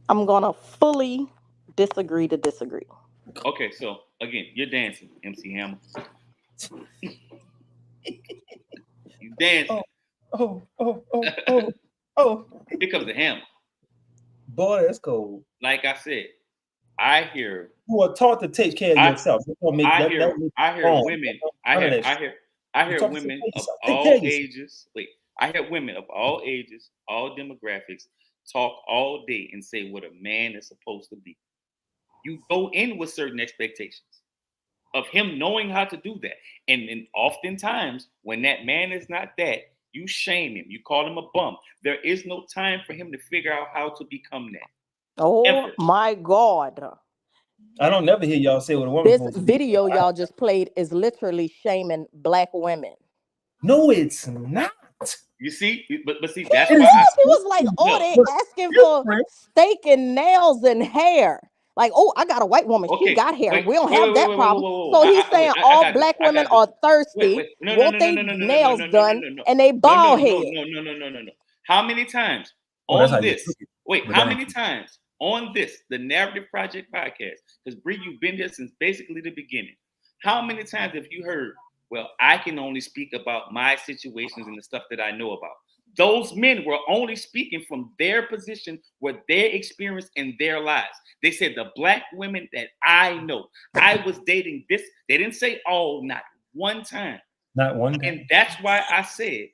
I'm gonna fully disagree to disagree. Okay, so again, you're dancing, MC Hammer. You dancing. Oh. Here comes the hammer. Boy, that's cold. Like I said, I hear you are taught to take care of yourself. I hear women. I hear women of all ages. I hear women of all ages, all demographics talk all day and say what a man is supposed to be. You go in with certain expectations of him knowing how to do that. And oftentimes, when that man is not that, you shame him. You call him a bum. There is no time for him to figure out how to become that. Oh, my God. I don't never hear y'all say what a woman. This video y'all just played is literally shaming black women. No, it's not. You see, but see, that's why he was like, oh, they asking for steak and nails and hair. Like, oh, I got a white woman. She got hair. We don't have that problem. So he's saying all black women are thirsty, want their nails done, and they bald head. No. How many times on this? Wait, how many times on this, the Narrative Project podcast? Because Bree, you've been here since basically the beginning. How many times have you heard, well, I can only speak about my situations and the stuff that I know about? Those men were only speaking from their position, what they experienced in their lives. They said the black women that I know, I was dating this. They didn't say all, not one time. Not one time. And that's why I said,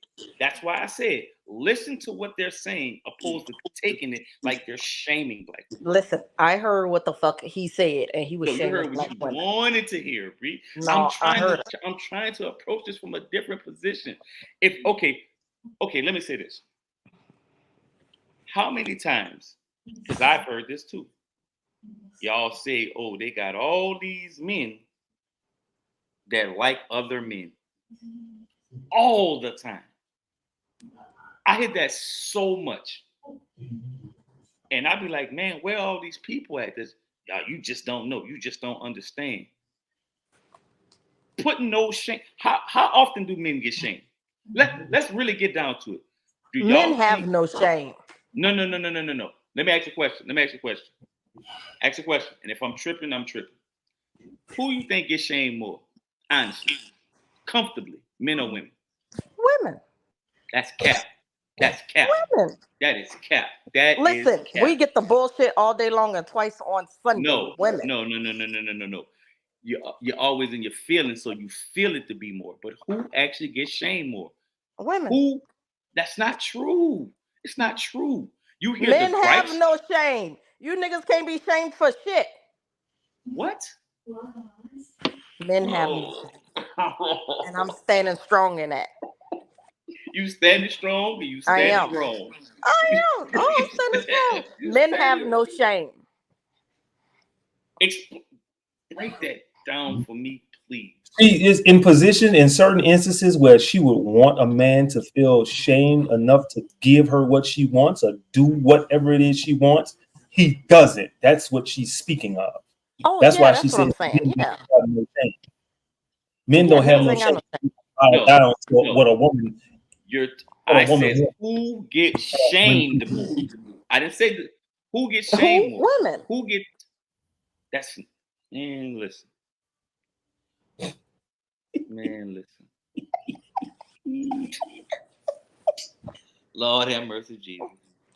listen to what they're saying, opposed to taking it like they're shaming black women. Listen, I heard what the fuck he said, and he was shaming black women. Wanted to hear, Bree. No, I'm trying to approach this from a different position. Okay, let me say this. How many times, because I've heard this too, y'all say, oh, they got all these men that like other men all the time. I hear that so much. And I be like, man, where are all these people at this? Y'all, you just don't know. You just don't understand. Putting no shame. How often do men get shamed? Let's really get down to it. Do men have no shame. No. Let me ask you a question. Ask a question. And if I'm tripping, I'm tripping. Who you think gets shamed more? Honestly. Comfortably. Men or women? Women. That's cap. That's cap. Women. That is cap. Listen, is cap. We get the bullshit all day long and twice on Sunday. No. Women. No. You're always in your feelings, so you feel it to be more. But who actually gets shamed more? Women. Who? That's not true. It's not true. You hear men the gripes. have no shame. You niggas can't be shamed for shit. What? Men have no shame. And I'm standing strong in that. You standing strong? You standing strong? I am. Oh, I'm standing strong. Men have no shame. Break that down for me, please. She is in position in certain instances where she would want a man to feel shame enough to give her what she wants or do whatever it is she wants. He doesn't. That's what she's speaking of. Oh, that's why she said men don't have no shame. Down to what a woman. I said who gets shamed more. I didn't say who gets shamed more. Women. Who get? That's listen. Man, listen. Lord have mercy, Jesus.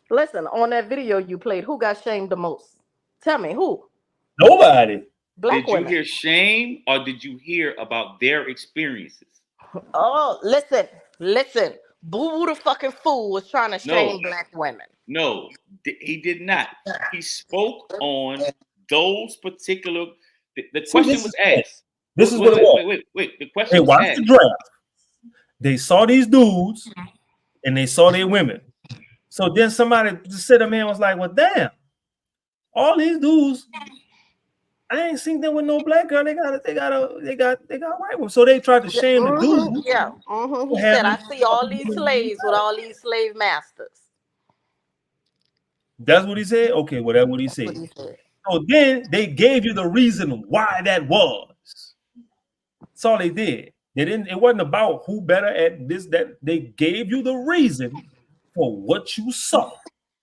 Listen, on that video you played, who got shamed the most? Tell me, who? Nobody. Black women. Did you hear shame or did you hear about their experiences? Oh, listen. Boo the fucking fool was trying to shame black women. No, he did not. He spoke on those particular. The question was asked. This is what it was. Wait. The question was watched the draft. They saw these dudes and they saw their women. So then somebody just said, a man was like, well, damn, all these dudes, I ain't seen them with no black girl. They got white women. So they tried to shame the dude. Yeah. He said, I see all these slaves with all these slave masters. That's what he said? Okay, well, that's what he said. So then they gave you the reason why that was. That's all they did. They didn't, it wasn't about who better at this, that. They gave you the reason for what you saw.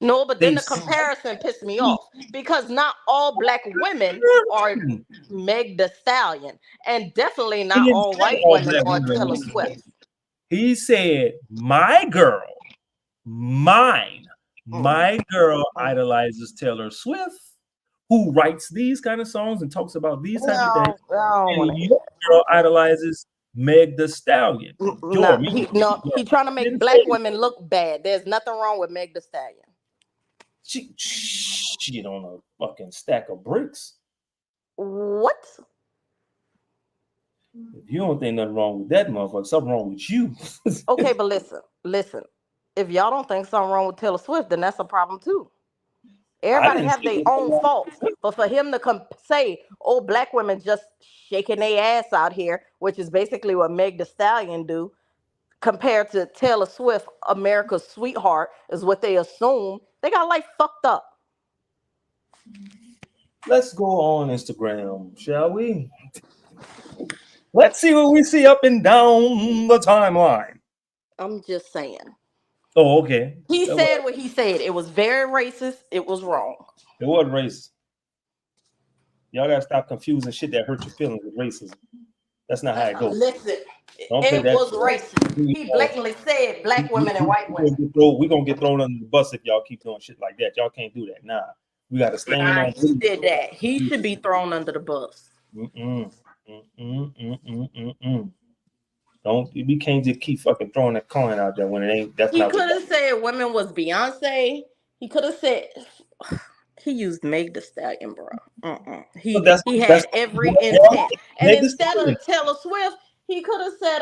No, but then the comparison pissed me off because not all black women are Meg Thee Stallion, and definitely not all white women are Taylor Swift. He said, my girl idolizes Taylor Swift, who writes these kind of songs and talks about these type of things. And your girl idolizes Meg Thee Stallion. He's trying to make black women look bad. There's nothing wrong with Meg Thee Stallion. She on a fucking stack of bricks. What? If you don't think nothing wrong with that motherfucker, something wrong with you. Okay, but listen. If y'all don't think something wrong with Taylor Swift, then that's a problem too. Everybody have their own faults. But for him to say, oh, black women just shaking their ass out here, which is basically what Meg Thee Stallion do, compared to Taylor Swift, America's sweetheart, is what they assume. They got life fucked up. Let's go on Instagram, shall we? Let's see what we see up and down the timeline. I'm just saying. Oh, okay. He said what he said. It was very racist. It was wrong. It was racist. Y'all gotta stop confusing shit that hurt your feelings with racism. That's not how it goes. Listen, it was racist. He blatantly said black women and white women. We're gonna get thrown under the bus if y'all keep doing shit like that. Y'all can't do that. Nah, we gotta stand on. He did that. He should be thrown under the bus. We can't just keep fucking throwing that coin out there when it ain't. That's he not. He could have said women was Beyonce. He could have said. He used Meg Thee Stallion, bro. He had every intent. And instead of Taylor Swift, he could have said,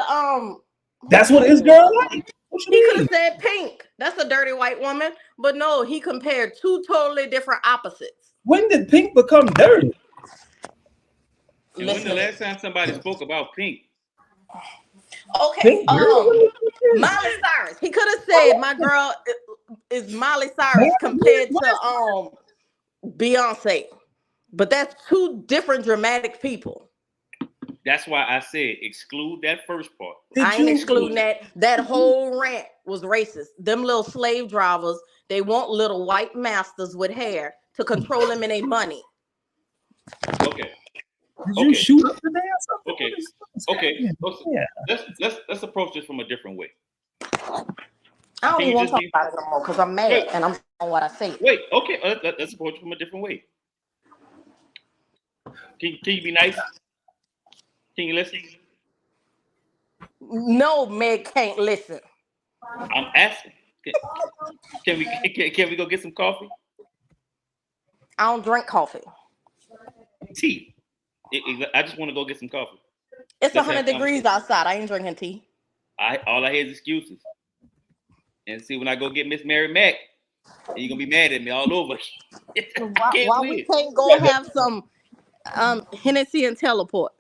that's what his girl like. He could have said Pink. That's a dirty white woman. But no, he compared two totally different opposites. When did Pink become dirty? And when the last time somebody spoke about Pink? Okay, Miley Cyrus. He could have said my girl is Miley Cyrus compared to Beyonce, but that's two different dramatic people. That's why I said exclude that first part. I ain't excluding that. That whole rant was racist. Them little slave drivers, they want little white masters with hair to control them in their money. Okay. Did you shoot up the damn Okay. Let's approach this from a different way. I don't even want to talk about it no more because I'm mad and I'm on what I say. Wait, okay, let's approach it from a different way. Can you be nice? Can you listen? No, Meg can't listen. I'm asking. Can we go get some coffee? I don't drink coffee. Tea. I just want to go get some coffee. It's 100 degrees outside. I ain't drinking tea. All I hear is excuses. And see, when I go get Miss Mary Mack, you're gonna be mad at me all over. Why we can't go have some Hennessy and Teleport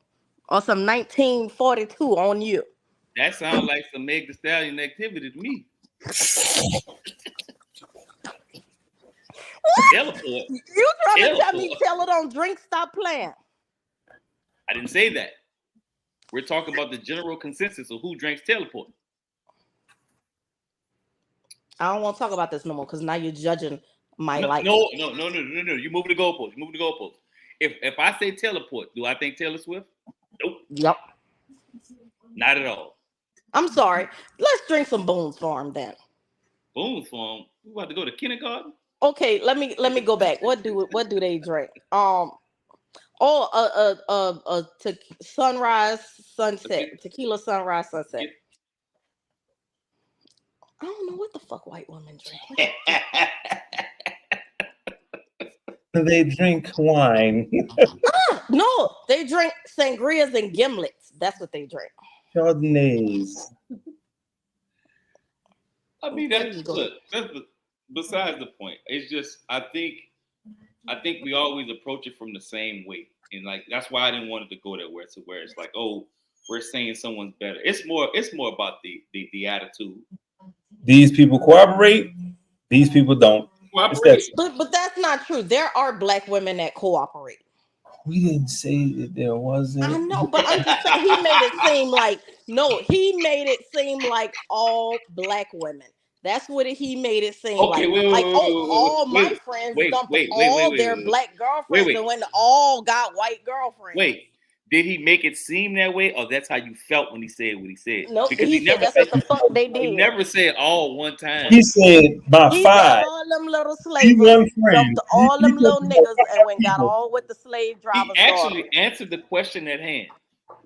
or some 1942 on you? That sounds like some Meg Thee Stallion activity to me. Teleport. You trying to tell me Taylor don't drink? Stop playing. I didn't say that. We're talking about the general consensus of who drinks Teleport. I don't want to talk about this no more because now you're judging my life. No. You move the goalpost. If I say Teleport, do I think Taylor Swift? Nope. Yep. Not at all. I'm sorry. Let's drink some Boone's Farm then. Boone's Farm? We about to go to kindergarten? Okay, let me go back. What do they drink? Sunrise, sunset, tequila, sunrise, sunset. Yeah. I don't know what the fuck white women drink. They drink wine. No, they drink sangrias and gimlets. That's what they drink. Chardonnays. I mean, that's besides the point. It's just I think we always approach it from the same way, and like that's why I didn't want it to go there where it's like, oh, we're saying someone's better. It's more about the attitude. These people cooperate. These people don't. But that's not true. There are black women that cooperate. We didn't say that there wasn't. I know, but I'm just saying he made it seem like all black women. That's what he made it seem like. All my friends dumped all their black girlfriends and went all got white girlfriends. Wait, did he make it seem that way, or that's how you felt when he said what he said? No, because he said that's what the fuck they did. He never said all one time. He said by he 5. Said all them little slavers dumped all them little niggas and went got all with the slave drivers. He actually answered the question at hand.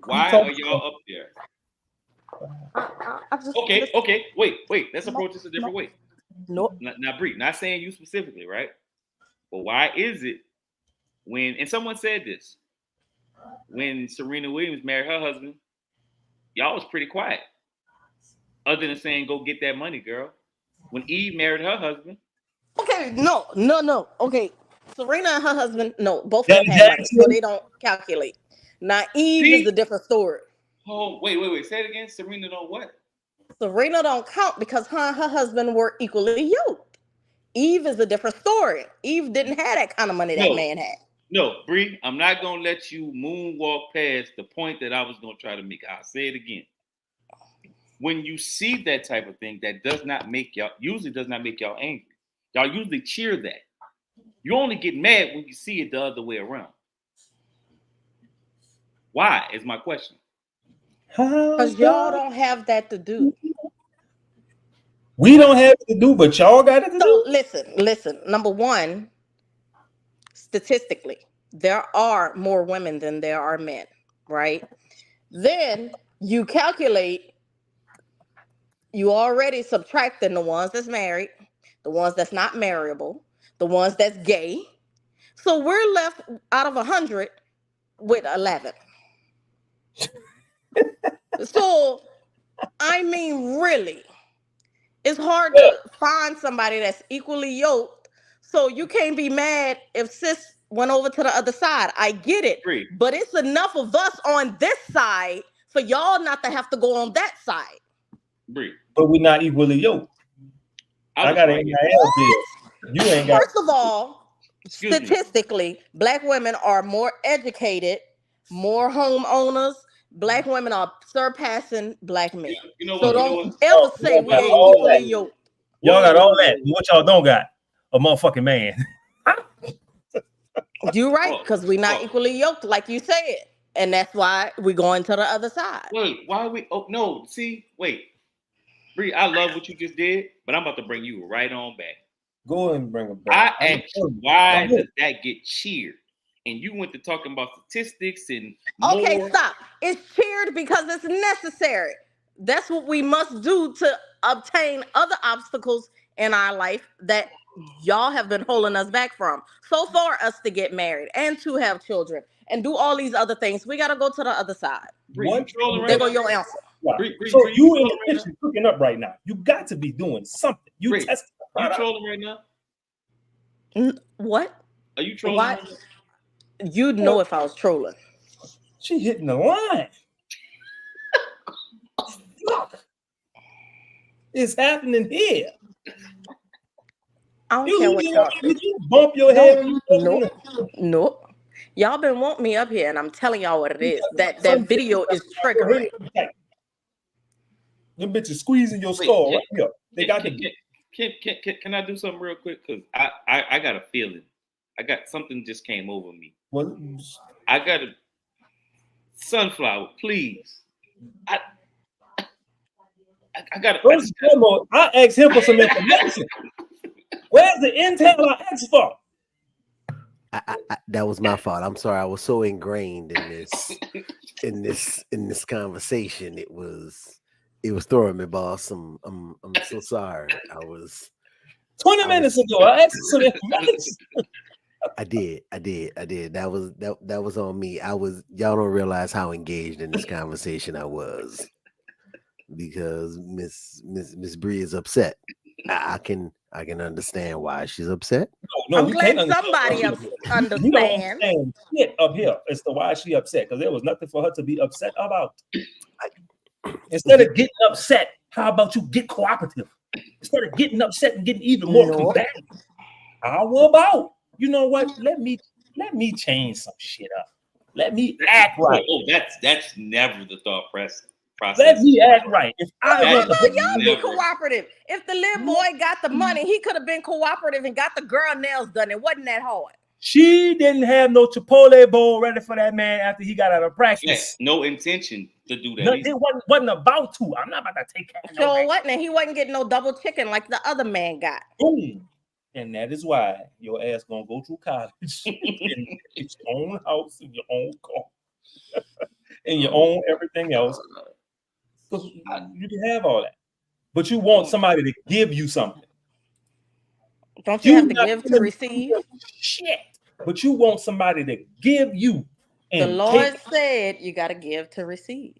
Why are y'all up there? Okay. Wait. Let's approach this a different way. Nope. Now, Bree, not saying you specifically, right? But why is it when, and someone said this, when Serena Williams married her husband, y'all was pretty quiet. Other than saying, go get that money, girl. When Eve married her husband. Okay, no. Okay, Serena and her husband, no, both of them had money, so they don't calculate. Now, Eve is a different story. Oh, wait. Say it again. Serena don't what? Serena don't count because her and her husband were equally yoked. Eve is a different story. Eve didn't have that kind of money that man had. No, Bree, I'm not going to let you moonwalk past the point that I was going to try to make. I'll say it again. When you see that type of thing, that usually does not make y'all angry. Y'all usually cheer that. You only get mad when you see it the other way around. Why is my question. Because y'all don't have that to do. We don't have it to do, but y'all got it to do. Listen. Number one, statistically, there are more women than there are men, right? Then you calculate, you already subtracting the ones that's married, the ones that's not marriable, the ones that's gay. So we're left out of 100 with 11. So, I mean, really, it's hard to find somebody that's equally yoked. So you can't be mad if sis went over to the other side. I get it. But it's enough of us on this side for y'all not to have to go on that side. But we're not equally yoked. I got an NIL deal. You ain't got. First of all, statistically, black women are more educated, more homeowners. Black women are surpassing black men. So don't ever say we ain't equally yoked. Y'all got all that. What y'all don't got? A motherfucking man. You're right, because we're not equally yoked, like you said. And that's why we're going to the other side. Wait, why are we? Oh, no. See, wait. Bree, I love what you just did, but I'm about to bring you right on back. Go ahead and bring it back. I asked you, why does that get cheered? And you went to talking about statistics and okay, more. Stop. It's cheered because it's necessary. That's what we must do to obtain other obstacles in our life that y'all have been holding us back from. So for us to get married and to have children and do all these other things, we got to go to the other side. There go your answer. Right. So you in the kitchen cooking up right now. You got to be doing something. You testing. Are you trolling right now? What? Are you trolling? Right now? You'd know if I was trolling. She hitting the line. It's happening here. I don't care what y'all you bump your head. Nope. Y'all been wanting me up here, and I'm telling y'all what it is. That video is triggering. Them bitches squeezing your skull right here. They got Can I do something real quick? Because I got a feeling. I got something just came over me. What? I got a sunflower, please. I got. First and foremost, I asked him for some information. Where's the intel I asked for? That was my fault. I'm sorry. I was so ingrained in this conversation. It was throwing me, boss. I'm so sorry. I was 20 minutes ago. I asked some information. I did. That was on me. Y'all don't realize how engaged in this conversation I was because Miss Bree is upset. I can understand why she's upset. No, I'm glad somebody understands. You don't understand shit up here as to why she upset because there was nothing for her to be upset about. Instead of getting upset, how about you get cooperative? Instead of getting upset and getting even more combative. How about, you know what? Let me change some shit up. Let me act right. Oh, that's never the thought process. Let me act right. If I want to y'all be cooperative. If the little boy got the money, he could have been cooperative and got the girl nails done. It wasn't that hard. She didn't have no Chipotle bowl ready for that man after he got out of practice. Yes, no intention to do that. No, it wasn't about to. I'm not about to take care of so what? And he wasn't getting no double chicken like the other man got. Boom. And that is why your ass gonna go through college in your own house, in your own car, in your own everything else. Because you can have all that, but you want somebody to give you something. Don't you have to give to receive? Shit. But you want somebody to give you. The Lord said you got to give to receive.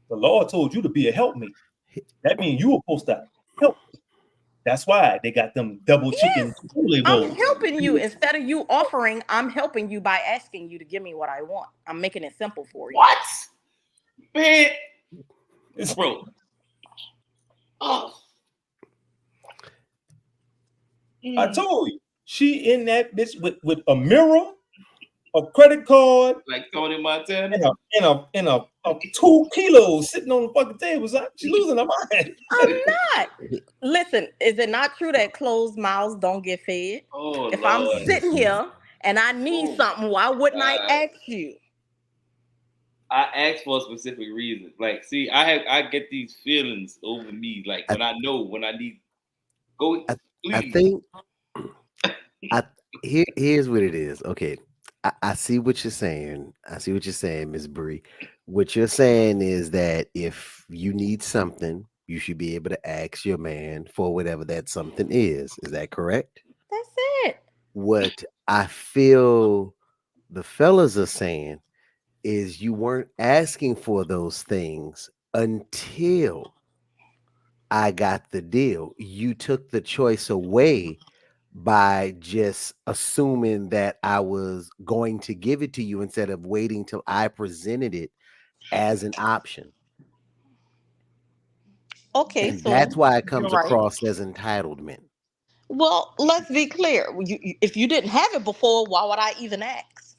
The Lord told you to be a helpmate. That means you were supposed to help. That's why they got them double chicken. I'm helping you. Instead of you offering, I'm helping you by asking you to give me what I want. I'm making it simple for you. What? Man. Bro. Oh. I told you. She in that bitch with a mirror, a credit card, like Tony Montana, and a 2 kilos sitting on the fucking table. She's losing her mind. I'm not. Listen, is it not true that closed mouths don't get fed? Oh, if Lord. I'm sitting here and I need something, why wouldn't I ask you? I ask for a specific reason. Like, see, I get these feelings over me. Like when I need go. I think. Here's what it is. Okay, I see what you're saying. I see what you're saying, Ms. Bree. What you're saying is that if you need something, you should be able to ask your man for whatever that something is. Is that correct? That's it. What I feel the fellas are saying is you weren't asking for those things until I got the deal. You took the choice away by just assuming that I was going to give it to you instead of waiting till I presented it as an option. Okay, and so that's why it comes across as entitlement. Well, let's be clear. If you didn't have it before, why would I even ask?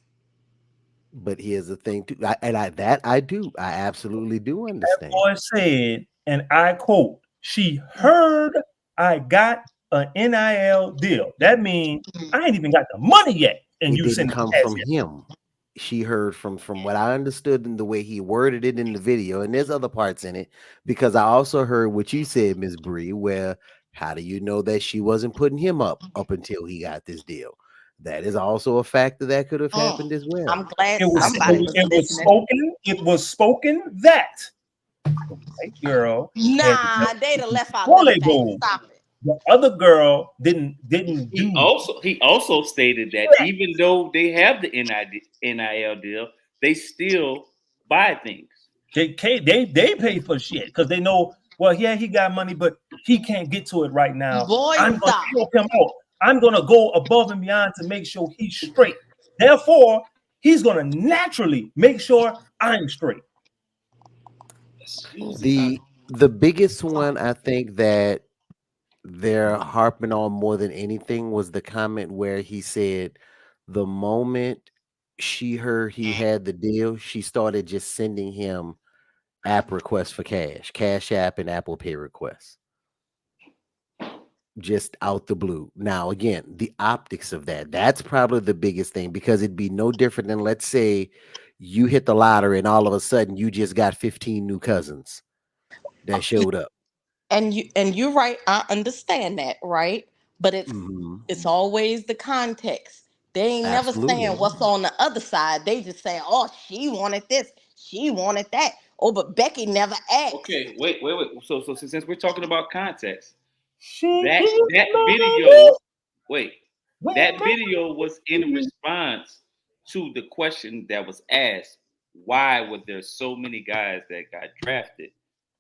But here's the thing, too. I do. I absolutely do understand. That boy said, and I quote, "She heard I got an NIL deal." That means I ain't even got the money yet, and it you didn't come from him. She heard from what I understood in the way he worded it in the video, and there's other parts in it, because I also heard what you said, Ms. Bree, where how do you know that she wasn't putting him up until he got this deal? That is also a factor that could have happened as well. I'm glad it was spoken that right girl. Nah, they'd have left out the stop it. The other girl didn't do. He also stated that even though they have the NIL deal, they still buy things. They pay for shit because they know. Well, yeah, he got money, but he can't get to it right now. I'm gonna help him out. I'm gonna go above and beyond to make sure he's straight. Therefore, he's gonna naturally make sure I'm straight. The biggest one I think that they're harping on more than anything was the comment where he said the moment she heard he had the deal, she started just sending him app requests for Cash App and Apple Pay requests. Just out the blue. Now, again, the optics of that's probably the biggest thing, because it'd be no different than, let's say you hit the lottery and all of a sudden you just got 15 new cousins that showed up. And you're right. I understand that, right? But it's always the context. They ain't never saying what's on the other side. They just saying, "Oh, she wanted this, she wanted that." Oh, but Becky never asked. Okay, wait. So since we're talking about context, that video was in response to the question that was asked: why were there so many guys that got drafted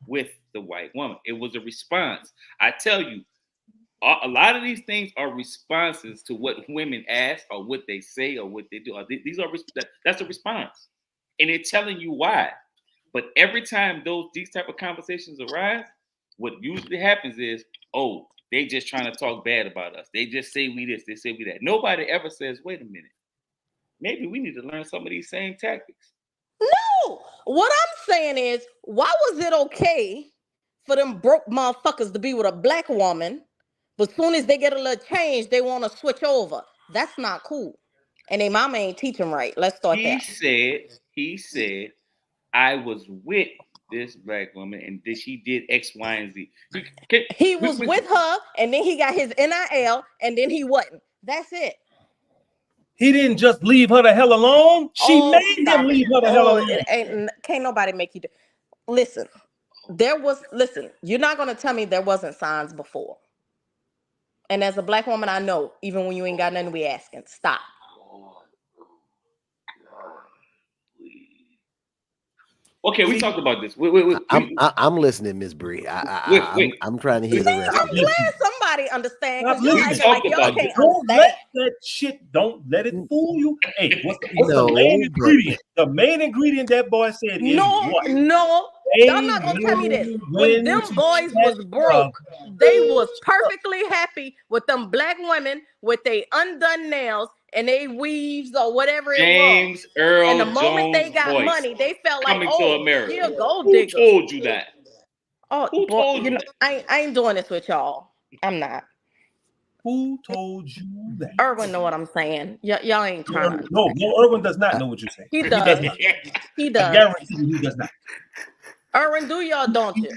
with the white woman? It was a response. I tell you, a lot of these things are responses to what women ask or what they say or what they do. That's a response, and they're telling you why. But every time these type of conversations arise, what usually happens is, oh, they just trying to talk bad about us. They just say we this, they say we that. Nobody ever says, wait a minute, maybe we need to learn some of these same tactics. No, what I'm saying is, why was it okay for them broke motherfuckers to be with a black woman, but as soon as they get a little change, they want to switch over? That's not cool. And their mama ain't teach them right. Let's start there. He said, I was with this black woman and she did X, Y, and Z. He was with her, and then he got his NIL, and then he wasn't. That's it. He didn't just leave her the hell alone. She made him leave her the hell alone. Can't nobody make you do. Listen, you're not gonna tell me there wasn't signs before. And as a black woman, I know, even when you ain't got nothing, we asking. Stop. Okay, we talked about this. Wait. I'm listening, Miss Bree. I'm trying to hear the rest. I'm glad somebody understands. Don't let that shit. Don't let it fool you. Hey, what's the main ingredient? The main ingredient that boy said is what? No. Y'all not gonna tell me this. When them boys was broke, they was perfectly happy with them black women with their undone nails and they weaves or whatever it was. James Earl and the moment Jones they got money, they felt like, here, gold digger. Who told you that? Who told you? I ain't doing this with y'all. I'm not. Who told you that? Irwin know what I'm saying. Y'all ain't trying to. No, Irwin does not know what you're saying. He does. He does. I guarantee you he does not. Irwin, do y'all, don't you?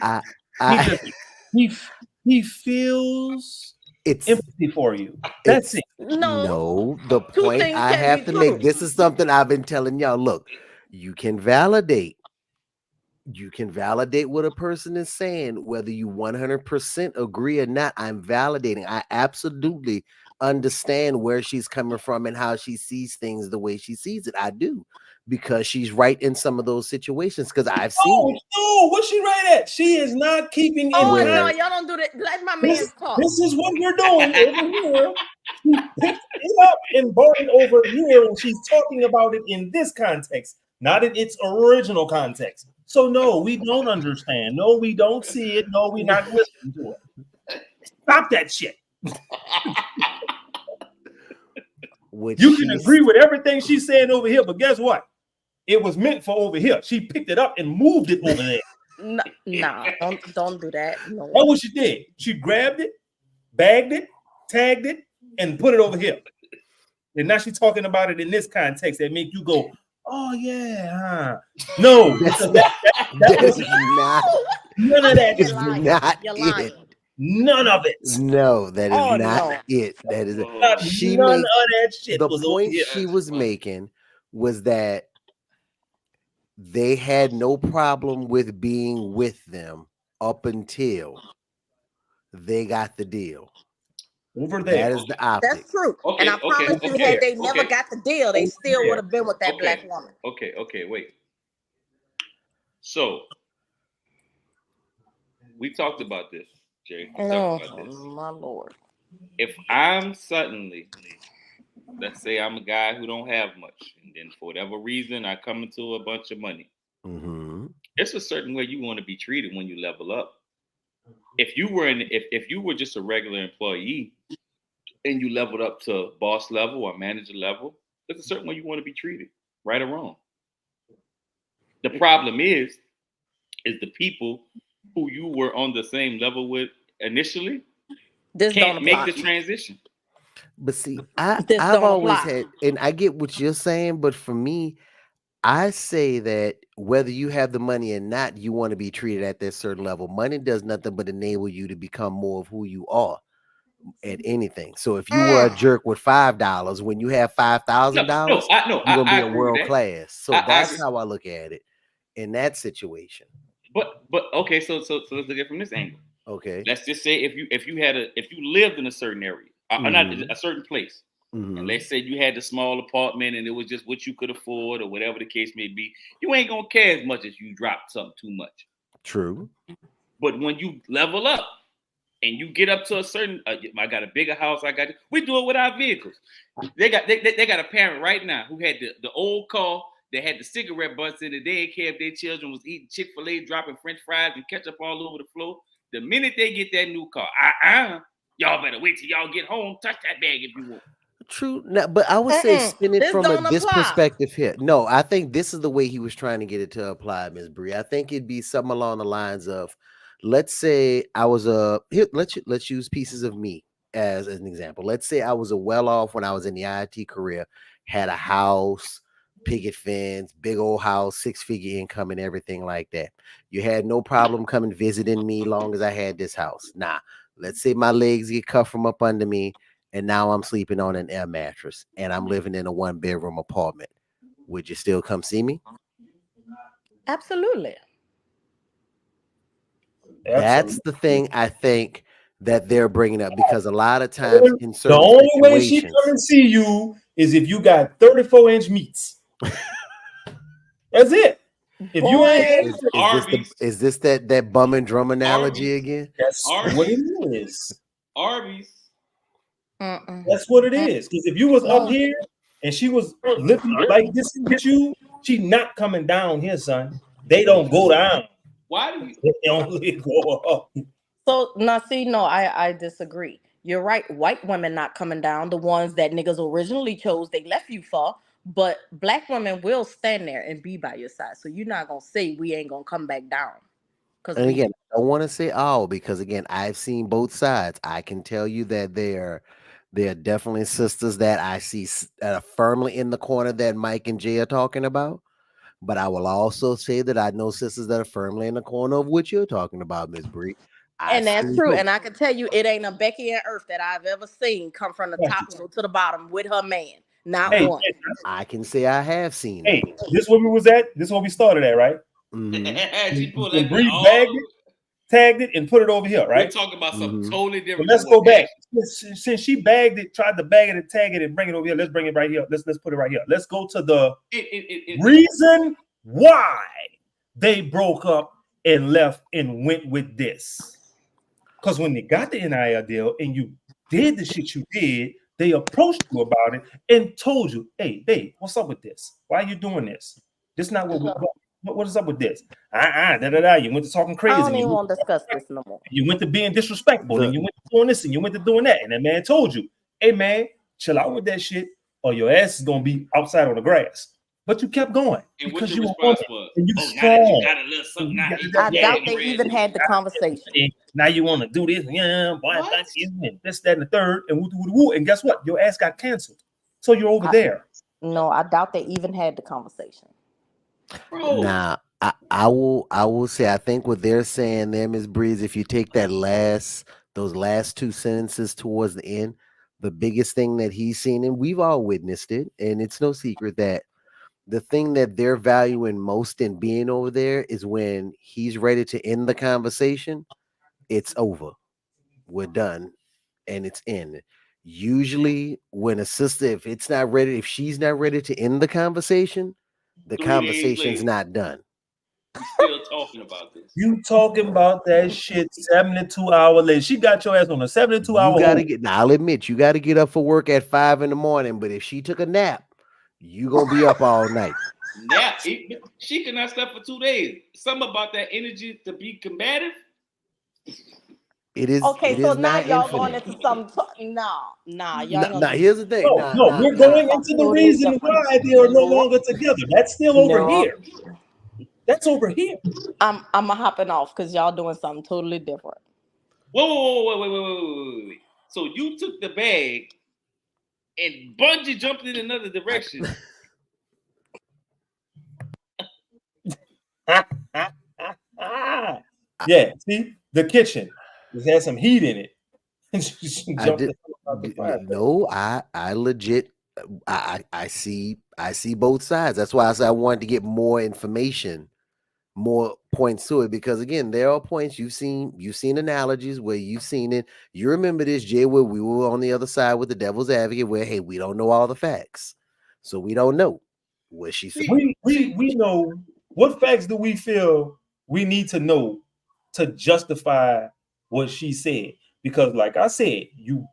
He feels empathy for you. That's it. No, the point I have to make, this is something I've been telling y'all. Look, you can validate what a person is saying, whether you 100% agree or not. I'm validating. I absolutely understand where she's coming from and how she sees things the way she sees it. I do, because she's right in some of those situations, because I've seen it. No, what's she right at? She is not keeping no, y'all don't do that. Let my man talk. This is what we're doing over here. She picked it up and brought it over here, and she's talking about it in this context, not in its original context. So no, we don't understand. No, we don't see it. No, we're not listening to it. Stop that shit. You can agree with everything she's saying over here, but guess what? It was meant for over here. She picked it up and moved it over there. Nah, don't do that. No. That's what she did. She grabbed it, bagged it, tagged it, and put it over here. And now she's talking about it in this context that make you go, oh yeah, huh? No, that was not. None of that is not it. None of it. No, that is not it. That is it. She none of that shit. The point she was making was that they had no problem with being with them up until they got the deal. Over there. That is the optic. That's true. Okay, and I promise you, had they never got the deal, they still would have been with that black woman. Okay, wait. So we talked about this, Jay. Oh, my Lord. If I'm suddenly, let's say I'm a guy who don't have much, and then for whatever reason I come into a bunch of money. Mm-hmm. It's a certain way you want to be treated when you level up. If you were just a regular employee and you leveled up to boss level or manager level, there's a certain way you want to be treated, right or wrong. The problem is the people who you were on the same level with initially can't make the transition. But see, I've always had, and I get what you're saying, but for me, I say that whether you have the money or not, you want to be treated at that certain level. Money does nothing but enable you to become more of who you are at anything. So if you were a jerk with $5, when you have $5,000, you're gonna be a world class. So that's how I look at it in that situation. But okay, so let's look at it from this angle. Okay. Let's just say if you lived in a certain area, not a certain place. Mm-hmm. And let's say you had the small apartment and it was just what you could afford or whatever the case may be, you ain't gonna care as much as you drop something too much. True. But when you level up and you get up to a certain, I got a bigger house, we do it with our vehicles. They got a parent right now who had the old car that had the cigarette butts in it. They didn't care if their children was eating Chick-fil-A, dropping French fries and ketchup all over the floor. The minute they get that new car, Y'all better wait till y'all get home. Touch that bag if you want. True, but I would say spin it from this perspective here. No, I think this is the way he was trying to get it to apply, Ms. Bree. I think it'd be something along the lines of, let's say I was let's use pieces of me as an example. Let's say I was a well-off when I was in the IT career, had a house, picket fence, big old house, 6-figure income and everything like that. You had no problem coming visiting me long as I had this house. Nah, let's say my legs get cut from up under me, and now I'm sleeping on an air mattress and I'm living in a 1-bedroom apartment. Would you still come see me? Absolutely. That's the thing I think that they're bringing up, because a lot of times in certain the only way she come and see you is if you got 34-inch meats. That's it. If you ain't, is this that bum and drum analogy again? That's what it is. Arby's. That's what it is. Because if you was up here and she was living like this with you, she not coming down here, son. They don't go down. Why do you? They only go up. So now, see, no, I disagree. You're right. White women not coming down, the ones that niggas originally chose, they left you for. But black women will stand there and be by your side. So you're not gonna say we ain't gonna come back down. And again, I don't want to say all, because again, I've seen both sides. I can tell you that they are definitely sisters that I see that are firmly in the corner that Mike and Jay are talking about. But I will also say that I know sisters that are firmly in the corner of what you're talking about, Ms. Bree. And that's true. And I can tell you, it ain't a Becky and Earth that I've ever seen come from the top to the bottom with her man. Not one. I can say I have seen it. Hey, this where we was at. This is where we started at, right? Mm-hmm. Bree bagged it, tagged it, and put it over here, right? We're talking about something totally different. But let's go back. Since she bagged it, tried to bag it and tag it and bring it over here, let's bring it right here. Let's put it right here. Let's go to the reason why they broke up and left and went with this. Because when they got the NIL deal and you did the shit you did, they approached you about it and told you, hey, babe, what's up with this? Why are you doing this? This is not what we want. What is up with this? You went to talking crazy. I don't even want to discuss this no more. You went to being disrespectful, and you went to doing this, and you went to doing that. And that man told you, hey, man, chill out with that shit, or your ass is going to be outside on the grass. But you kept going. And because you were and you strong. I doubt they even had the conversation. Now you want to do this, and this, that, and the third, and woo. And guess what? Your ass got canceled. So you're over there. No, I doubt they even had the conversation. Bro. Now, I will say, I think what they're saying there, Ms. Breeze, if you take those last two sentences towards the end, the biggest thing that he's seen, and we've all witnessed it, and it's no secret that the thing that they're valuing most in being over there is when he's ready to end the conversation, it's over. We're done, and it's in. Usually when a sister, if she's not ready to end the conversation, the conversation's not done. I'm still talking about this. You talking about that shit 72 hours later. She got your ass on a 72-hour. Now I'll admit, you got to get up for work at 5 a.m, but if she took a nap, you gonna be up all night. Nap? She cannot sleep for 2 days. Something about that energy to be combative. It is okay. it So is now y'all infinite. going into some y'all. Nah, here's the thing. We're going into the reason why they are no longer together. That's still over here. That's over here. I'm hopping off because y'all doing something totally different. Whoa. Wait. So you took the bag and bungee jumped in another direction. Yeah, see the kitchen. It has some heat in it. I legit I see both sides. That's why I said I wanted to get more information, more points to it, because again, there are points you've seen analogies where you've seen it. You remember this, Jay, where we were on the other side with the devil's advocate, where hey, we don't know all the facts, so we don't know what she said. We know what facts do we feel we need to know to justify what she said, because like I said, you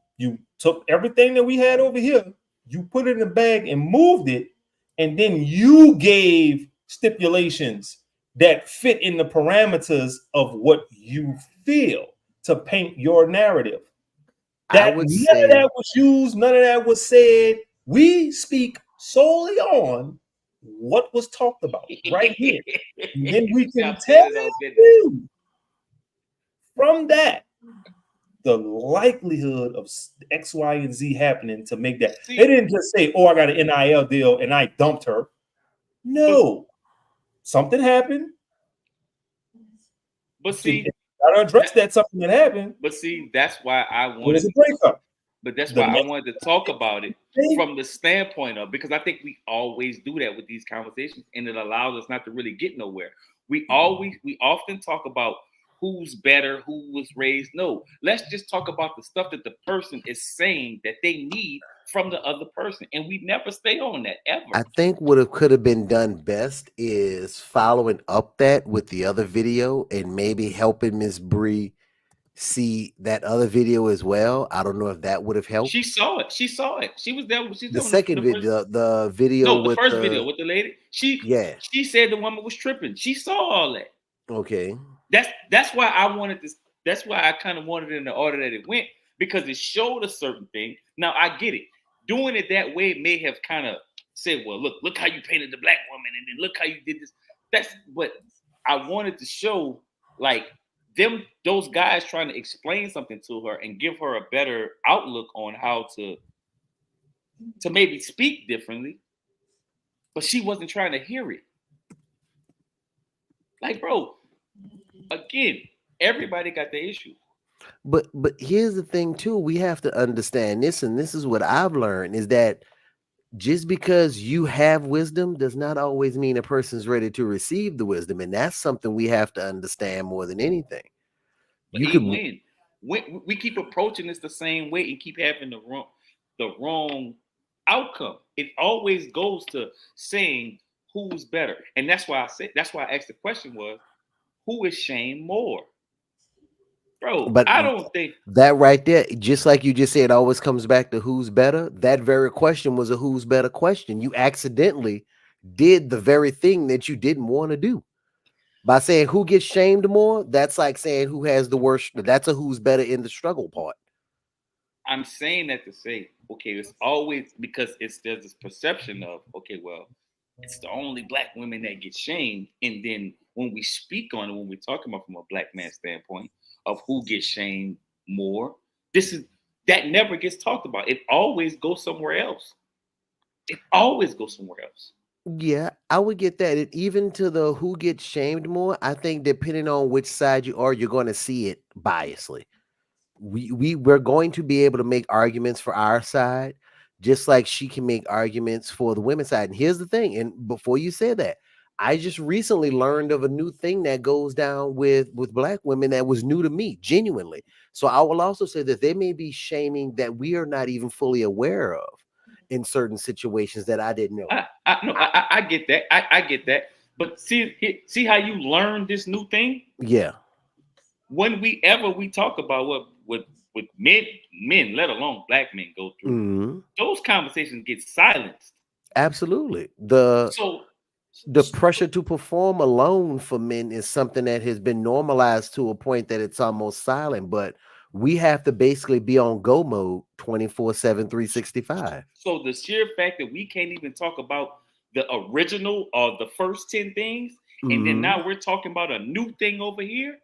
took everything that we had over here, you put it in a bag and moved it, and then you gave stipulations that fit in the parameters of what you feel to paint your narrative. That none of that was used, none of that was said. We speak solely on what was talked about right here. And then we can tell you from that the likelihood of X, Y, and Z happening to make that. They didn't just say, oh, I got an NIL deal and I dumped her. No. Something happened. But see, I don't address that something that happened. But see, that's why I wanted. What is a breakup? But that's why I wanted to talk about it from the standpoint of, because I think we always do that with these conversations, and it allows us not to really get nowhere. We often talk about who's better, who was raised. No, let's just talk about the stuff that the person is saying that they need from the other person, and we never stay on that ever. I think what could have been done best is following up that with the other video and maybe helping Miss Bree see that other video as well. I don't know if that would have helped. She saw it. She was there. The second video, the video. No, the first video with the lady. She said the woman was tripping. She saw all that. Okay. That's why I wanted this. That's why I kind of wanted it in the order that it went, because it showed a certain thing. Now I get it. Doing it that way may have kind of said, well, look how you painted the black woman, and then look how you did this. That's what I wanted to show, like those guys trying to explain something to her and give her a better outlook on how to maybe speak differently, but she wasn't trying to hear it. Like, bro, again, everybody got the issue. But here's the thing too, we have to understand this, and this is what I've learned, is that just because you have wisdom does not always mean a person's ready to receive the wisdom, and that's something we have to understand more than anything. But you can win. We keep approaching this the same way and keep having the wrong outcome. It always goes to saying who's better, and that's why I asked the question was, who is shamed more? Bro, but I don't think that right there, just like you just said, always comes back to who's better. That very question was a who's better question. You accidentally did the very thing that you didn't want to do by saying who gets shamed more. That's like saying who has the worst. That's a who's better in the struggle part. I'm saying that to say, okay, it's always because there's this perception of, okay, well, it's the only black women that get shamed, and then when we speak on it, when we're talking about from a black man standpoint of who gets shamed more, that never gets talked about. It always goes somewhere else. It always goes somewhere else. Yeah, I would get that. And even to the who gets shamed more, I think depending on which side you are, you're going to see it biasly. We're going to be able to make arguments for our side, just like she can make arguments for the women's side. And here's the thing, and before you say that, I just recently learned of a new thing that goes down with black women that was new to me, genuinely. So I will also say that there may be shaming that we are not even fully aware of in certain situations that I didn't know. I get that. I get that. But see how you learn this new thing? Yeah. When we talk about what men, let alone black men, go through, those conversations get silenced. Absolutely. The pressure to perform alone for men is something that has been normalized to a point that it's almost silent, but we have to basically be on go mode 24/7, 365. So the sheer fact that we can't even talk about the original or the first 10 things, and then now we're talking about a new thing over here,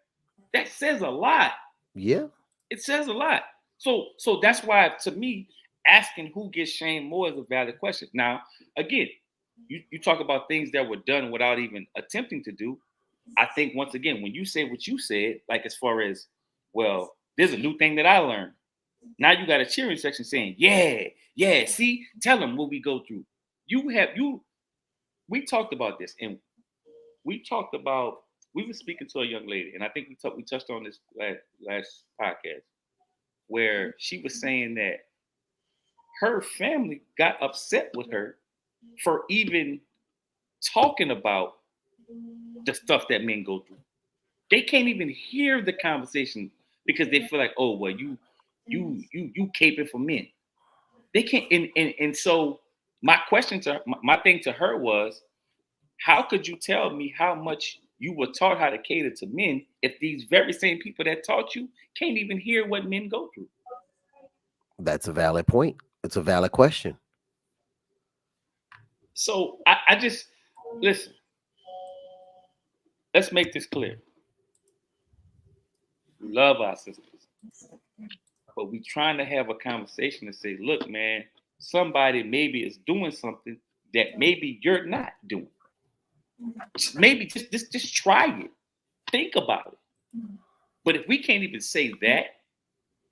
that says a lot. Yeah. It says a lot. So that's why, to me, asking who gets shamed more is a valid question. Now, again, you talk about things that were done without even attempting to do. I think, once again, when you say what you said, like as far as, well, there's a new thing that I learned. Now you got a cheering section saying, yeah, see, tell them what we go through. We talked about this, and we were speaking to a young lady, and I think we touched on this last podcast, where she was saying that her family got upset with her for even talking about the stuff that men go through. They can't even hear the conversation because they feel like, oh, well, you caping for men. They can't. And so my question my thing to her was, how could you tell me how much you were taught how to cater to men if these very same people that taught you can't even hear what men go through? That's a valid point. It's a valid question. So I just listen. Let's make this clear. We love our sisters, but we trying to have a conversation and say, look, man, somebody maybe is doing something that maybe you're not doing. Maybe just try it. Think about it. But if we can't even say that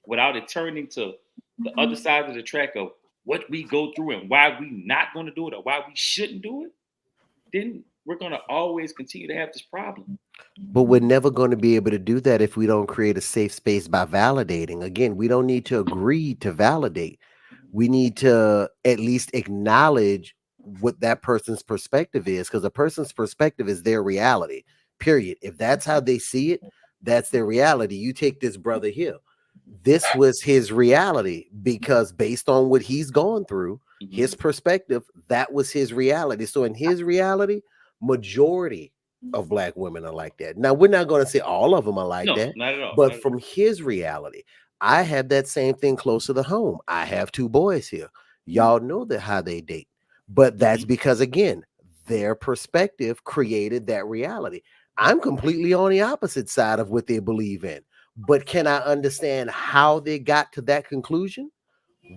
without it turning to the other side of the track of what we go through and why we not going to do it or why we shouldn't do it, then we're going to always continue to have this problem. But we're never going to be able to do that if we don't create a safe space by validating. Again, we don't need to agree to validate. We need to at least acknowledge what that person's perspective is, because a person's perspective is their reality, period. If that's how they see it, that's their reality. You take this brother here. This was his reality because based on what he's gone through, his perspective, that was his reality. So in his reality, majority of Black women are like that. Now, we're not going to say all of them are like that, not at all. but from his reality, I have that same thing closer to home. I have 2 boys here. Y'all know that how they date, but that's because, again, their perspective created that reality. I'm completely on the opposite side of what they believe in, but can I understand how they got to that conclusion?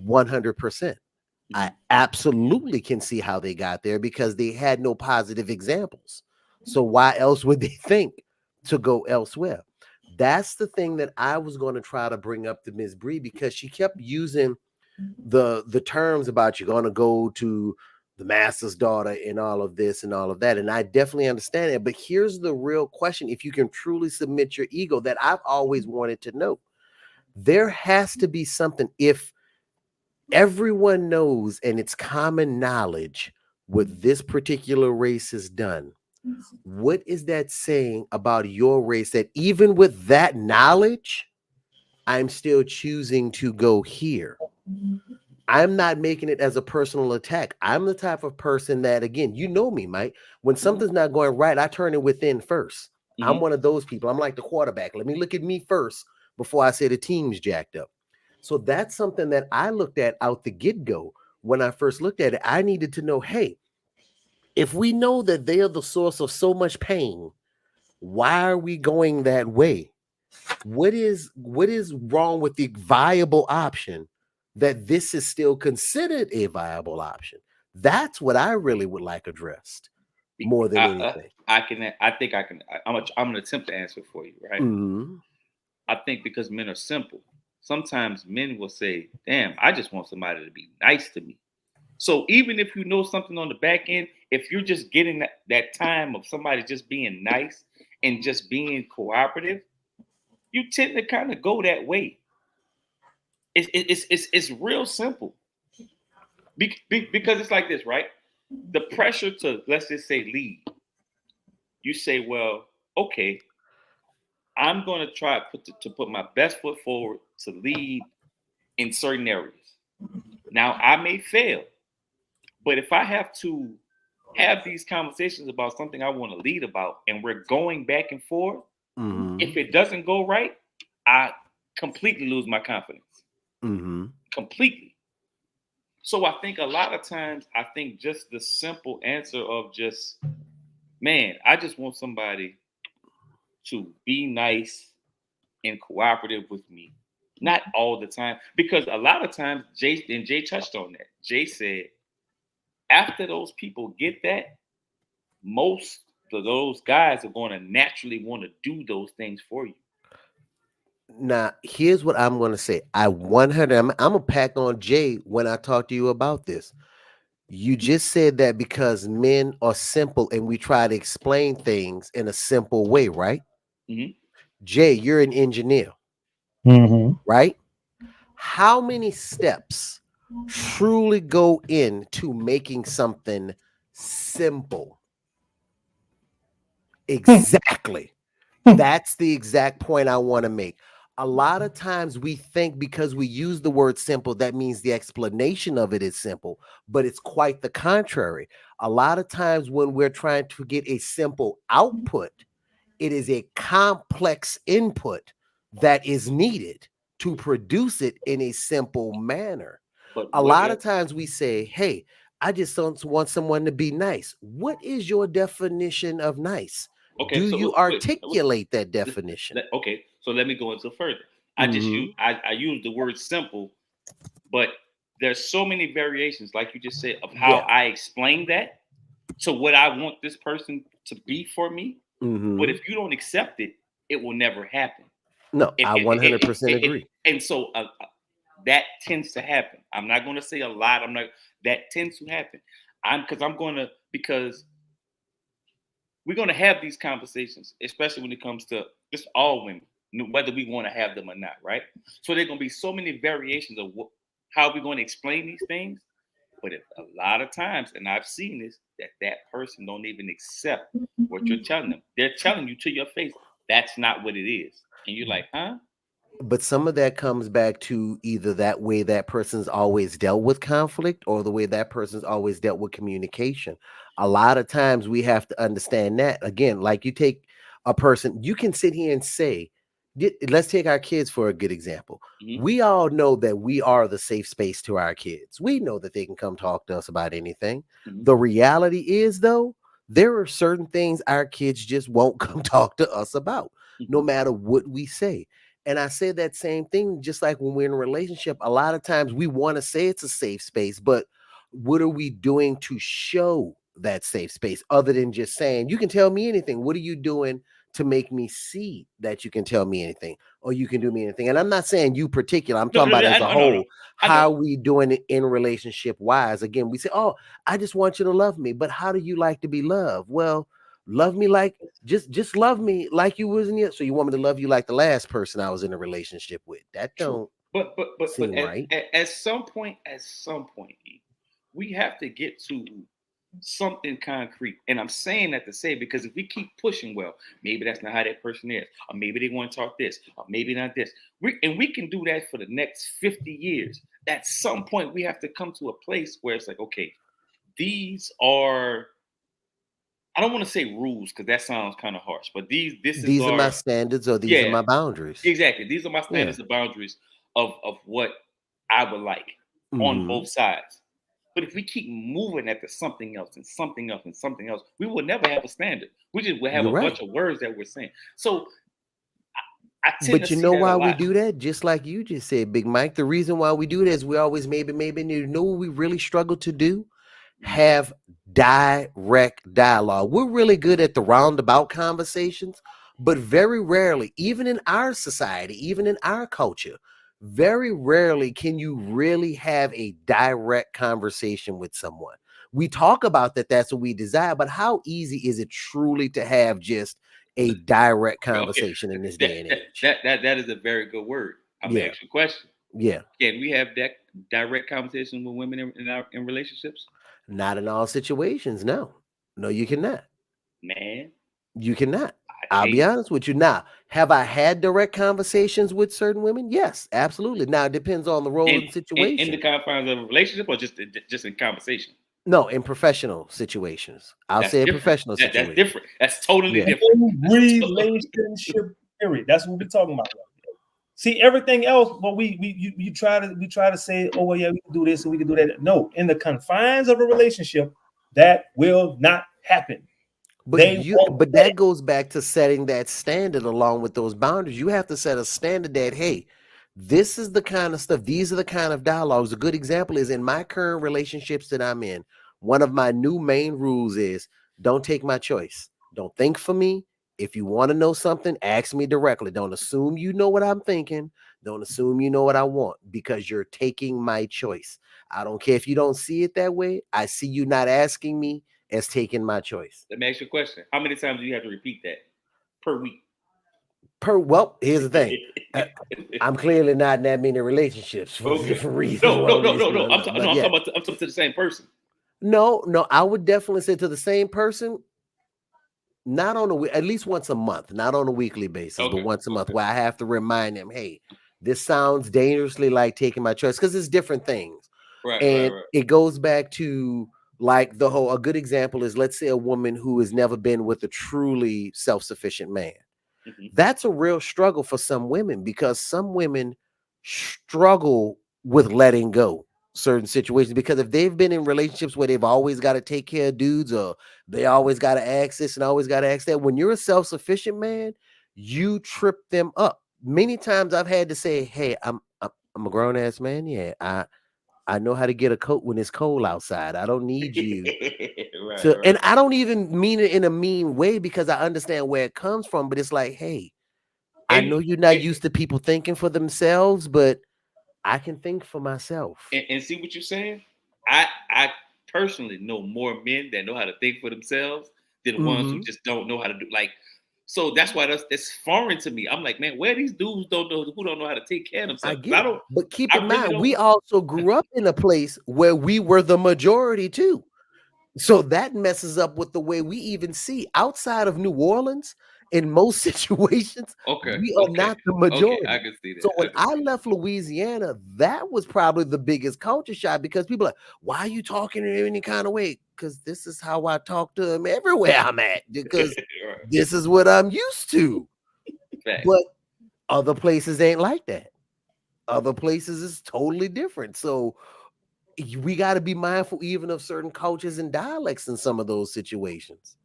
100%. I absolutely can see how they got there because they had no positive examples. So why else would they think to go elsewhere? That's the thing that I was going to try to bring up to Ms. Bree, because she kept using the terms about you're going to go to the master's daughter and all of this and all of that. And I definitely understand it. But here's the real question. If you can truly submit your ego, that I've always wanted to know, there has to be something. If everyone knows and it's common knowledge what this particular race has done, what is that saying about your race, that even with that knowledge, I'm still choosing to go here? I'm not making it as a personal attack. I'm the type of person that, again, you know me, Mike. When something's not going right, I turn it within first. I'm one of those people. I'm like the quarterback. Let me look at me first before I say the team's jacked up. So that's something that I looked at out the get-go. When I first looked at it, I needed to know, hey, if we know that they are the source of so much pain, why are we going that way? What is wrong with the viable option that this is still considered a viable option? That's what I really would like addressed more than anything. I'm going to attempt to answer for you, right? Mm-hmm. I think because men are simple. Sometimes men will say, damn, I just want somebody to be nice to me. So even if you know something on the back end, if you're just getting that time of somebody just being nice and just being cooperative, you tend to kind of go that way. It's real simple. Because it's like this, right? The pressure to, let's just say, lead. You say, well, okay, I'm going to try to put my best foot forward to lead in certain areas. Now, I may fail, but if I have to have these conversations about something I want to lead about and we're going back and forth, if it doesn't go right, I completely lose my confidence. Completely. So I think a lot of times, I think just the simple answer of just, man, I just want somebody to be nice and cooperative with me. Not all the time. Because a lot of times, Jay touched on that. Jay said, after those people get that, most of those guys are going to naturally want to do those things for you. Now, here's what I'm going to say. I'm going to pack on Jay when I talk to you about this. You just said that because men are simple and we try to explain things in a simple way, right? Jay, you're an engineer, right? How many steps truly go into making something simple? Exactly. That's the exact point I want to make. A lot of times we think because we use the word simple, that means the explanation of it is simple, but it's quite the contrary. A lot of times when we're trying to get a simple output, it is a complex input that is needed to produce it in a simple manner. But A lot of times we say, hey, I just want someone to be nice. What is your definition of nice? Okay, Do so you articulate that definition? Okay, so let me go into further. I use the word simple, but there's so many variations, like you just said, of how I explain that to what I want this person to be for me. But if you don't accept it, it will never happen. No, I 100% agree. And so that tends to happen. I'm not going to say a lot. That tends to happen. Because we're going to have these conversations, especially when it comes to just all women, whether we want to have them or not, right? So there are going to be so many variations of how we're going to explain these things. But a lot of times, and I've seen this, that person don't even accept what you're telling them. They're telling you to your face, that's not what it is. And you're like, huh? But some of that comes back to either that way that person's always dealt with conflict or the way that person's always dealt with communication. A lot of times we have to understand that. Again, like you take a person, you can sit here and say, let's take our kids for a good example. We all know that we are the safe space to our kids. We know that they can come talk to us about anything. The reality is, though, there are certain things our kids just won't come talk to us about, no matter what we say. And I say that same thing, just like when we're in a relationship, a lot of times we want to say it's a safe space, but what are we doing to show that safe space other than just saying, you can tell me anything? What are you doing to make me see that you can tell me anything or you can do me anything? And I'm not saying you particular, I'm talking about as a whole. How are we doing it in relationship wise? Again, we say, oh, I just want you to love me, but how do you like to be loved? Well, love me like just love me like you wasn't yet. So you want me to love you like the last person I was in a relationship with? That don't seem right. At some point, we have to get to something concrete. And I'm saying that to say, because if we keep pushing, well, maybe that's not how that person is, or maybe they want to talk this, or maybe not this. We can do that for the next 50 years. At some point, we have to come to a place where it's like, okay, these are, I don't want to say rules because that sounds kind of harsh, but these are my standards, or these are my boundaries. Exactly. These are my standards and boundaries of what I would like on both sides. But if we keep moving at something else and something else and something else, we will never have a standard. We just will have bunch of words that we're saying. So I tend but to you know why we do that? Just like you just said, Big Mike, the reason why we do that is we always maybe you know what we really struggle to do? Have direct dialogue. We're really good at the roundabout conversations, but very rarely, even in our society, even in our culture, very rarely can you really have a direct conversation with someone. We talk about that, that's what we desire, but how easy is it truly to have just a direct conversation in this day and age? That is a very good word. I'm gonna ask you a question. Yeah. Can we have that direct conversation with women in relationships? Not in all situations. No, you cannot. Man, you cannot. I'll be honest with you. Now, have I had direct conversations with certain women? Yes, absolutely. Now, it depends on the role and situation. In the confines of a relationship, or just in conversation? No, in professional situations. I'll say a professional situation. That's different. That's totally different. Relationship period. That's what we're talking about. See, everything else, but we try to say, oh well, yeah, we can do this and we can do that. No, in the confines of a relationship, that will not happen. But that goes back to setting that standard along with those boundaries. You have to set a standard that, hey, this is the kind of stuff, these are the kind of dialogues. A good example is in my current relationships that I'm in, one of my new main rules is don't take my choice. Don't think for me. If you want to know something, ask me directly. Don't assume you know what I'm thinking. Don't assume you know what I want, because you're taking my choice. I don't care if you don't see it that way. I see you not asking me as taking my choice. Let me ask you a question. How many times do you have to repeat that per week? Well, here's the thing. I'm clearly not in that many relationships for different reasons. No. I'm talking to the same person. No, I would definitely say to the same person, not on at least once a month, not on a weekly basis, but once a month, where I have to remind them, hey, this sounds dangerously like taking my choice, because it's different things. Right. It goes back to like a good example is, let's say a woman who has never been with a truly self-sufficient man. That's a real struggle for some women, because some women struggle with letting go certain situations, because if they've been in relationships where they've always got to take care of dudes, or they always got to ask this and always got to ask that, when you're a self-sufficient man, you trip them up. Many times I've had to say, hey, I'm a grown-ass man. Yeah, I know how to get a coat when it's cold outside. I don't need you to, and I don't even mean it in a mean way, because I understand where it comes from, but it's like, hey, I know you're not used to people thinking for themselves, but I can think for myself. And see what you're saying? I personally know more men that know how to think for themselves than ones who just don't know how to do. Like, so that's why that's foreign to me. I'm like, man, where these dudes don't know how to take care of themselves? I don't. But keep in mind, we also grew up in a place where we were the majority too. So that messes up with the way we even see outside of New Orleans. In most situations, we are not the majority. I can see that. So when I left Louisiana, that was probably the biggest culture shock, because people are like, why are you talking in any kind of way? Because this is how I talk to them everywhere I'm at, because this is what I'm used to. But other places ain't like that. Other places is totally different. So we got to be mindful even of certain cultures and dialects in some of those situations.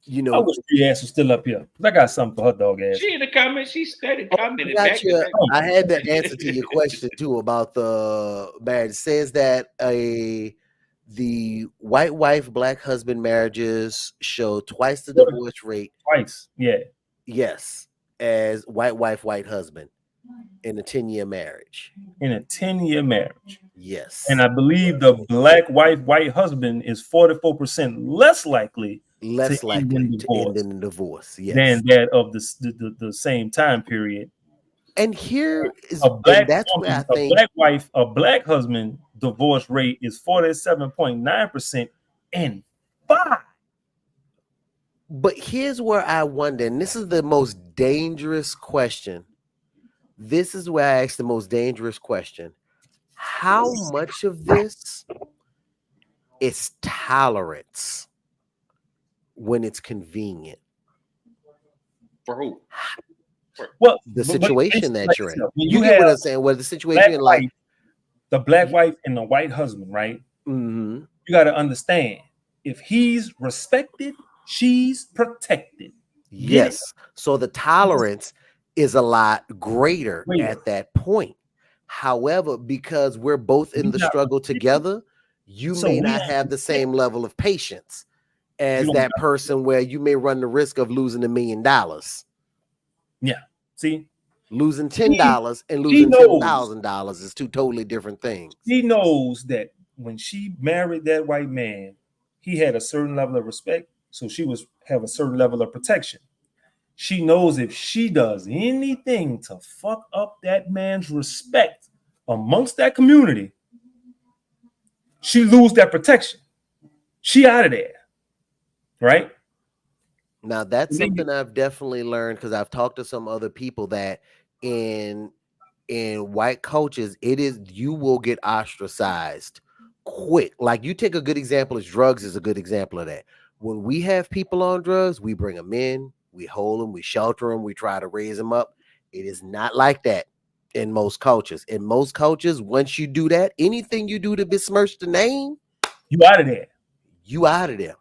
You know, I wish your ass was still up here. I got something for her dog ass. She in the comments. She started commenting. I had the answer to your question too about the marriage. It says that the white wife, black husband marriages show twice the divorce rate. Twice, yeah. Yes, as white wife, white husband in a 10-year marriage. In a 10-year marriage. Yes. And I believe the black wife, white husband is 44% less likely to end in divorce, yes, than that of the same time period. And here is a black husband divorce rate is 47.9% and 5. But here's where I wonder, and this is the most dangerous question. This is where I ask the most dangerous question. How much of this is tolerance when it's convenient? For who? Well, the situation that you're in. You get what I'm saying? Well, the situation like the black wife and the white husband, right? Mm-hmm. You got to understand, if he's respected, she's protected. Yes. So the tolerance is a lot greater at that point. However, because we're both in the struggle together, you may not have the same level of patience as that person where you may run the risk of losing $1 million. Yeah. See, losing $10 and losing $10,000 is two totally different things. She knows that when she married that white man, he had a certain level of respect, so she have a certain level of protection. She knows if she does anything to fuck up that man's respect amongst that community, she lose that protection. She out of there, right? Now that's something I've definitely learned, because I've talked to some other people that in white cultures, you will get ostracized quick. Like, you take a good example as drugs is a good example of that. When we have people on drugs, we bring them in, we hold them, we shelter them, we try to raise them up. It is not like that in most cultures. In most cultures, once you do that, anything you do to besmirch the name, you out of there. You out of there.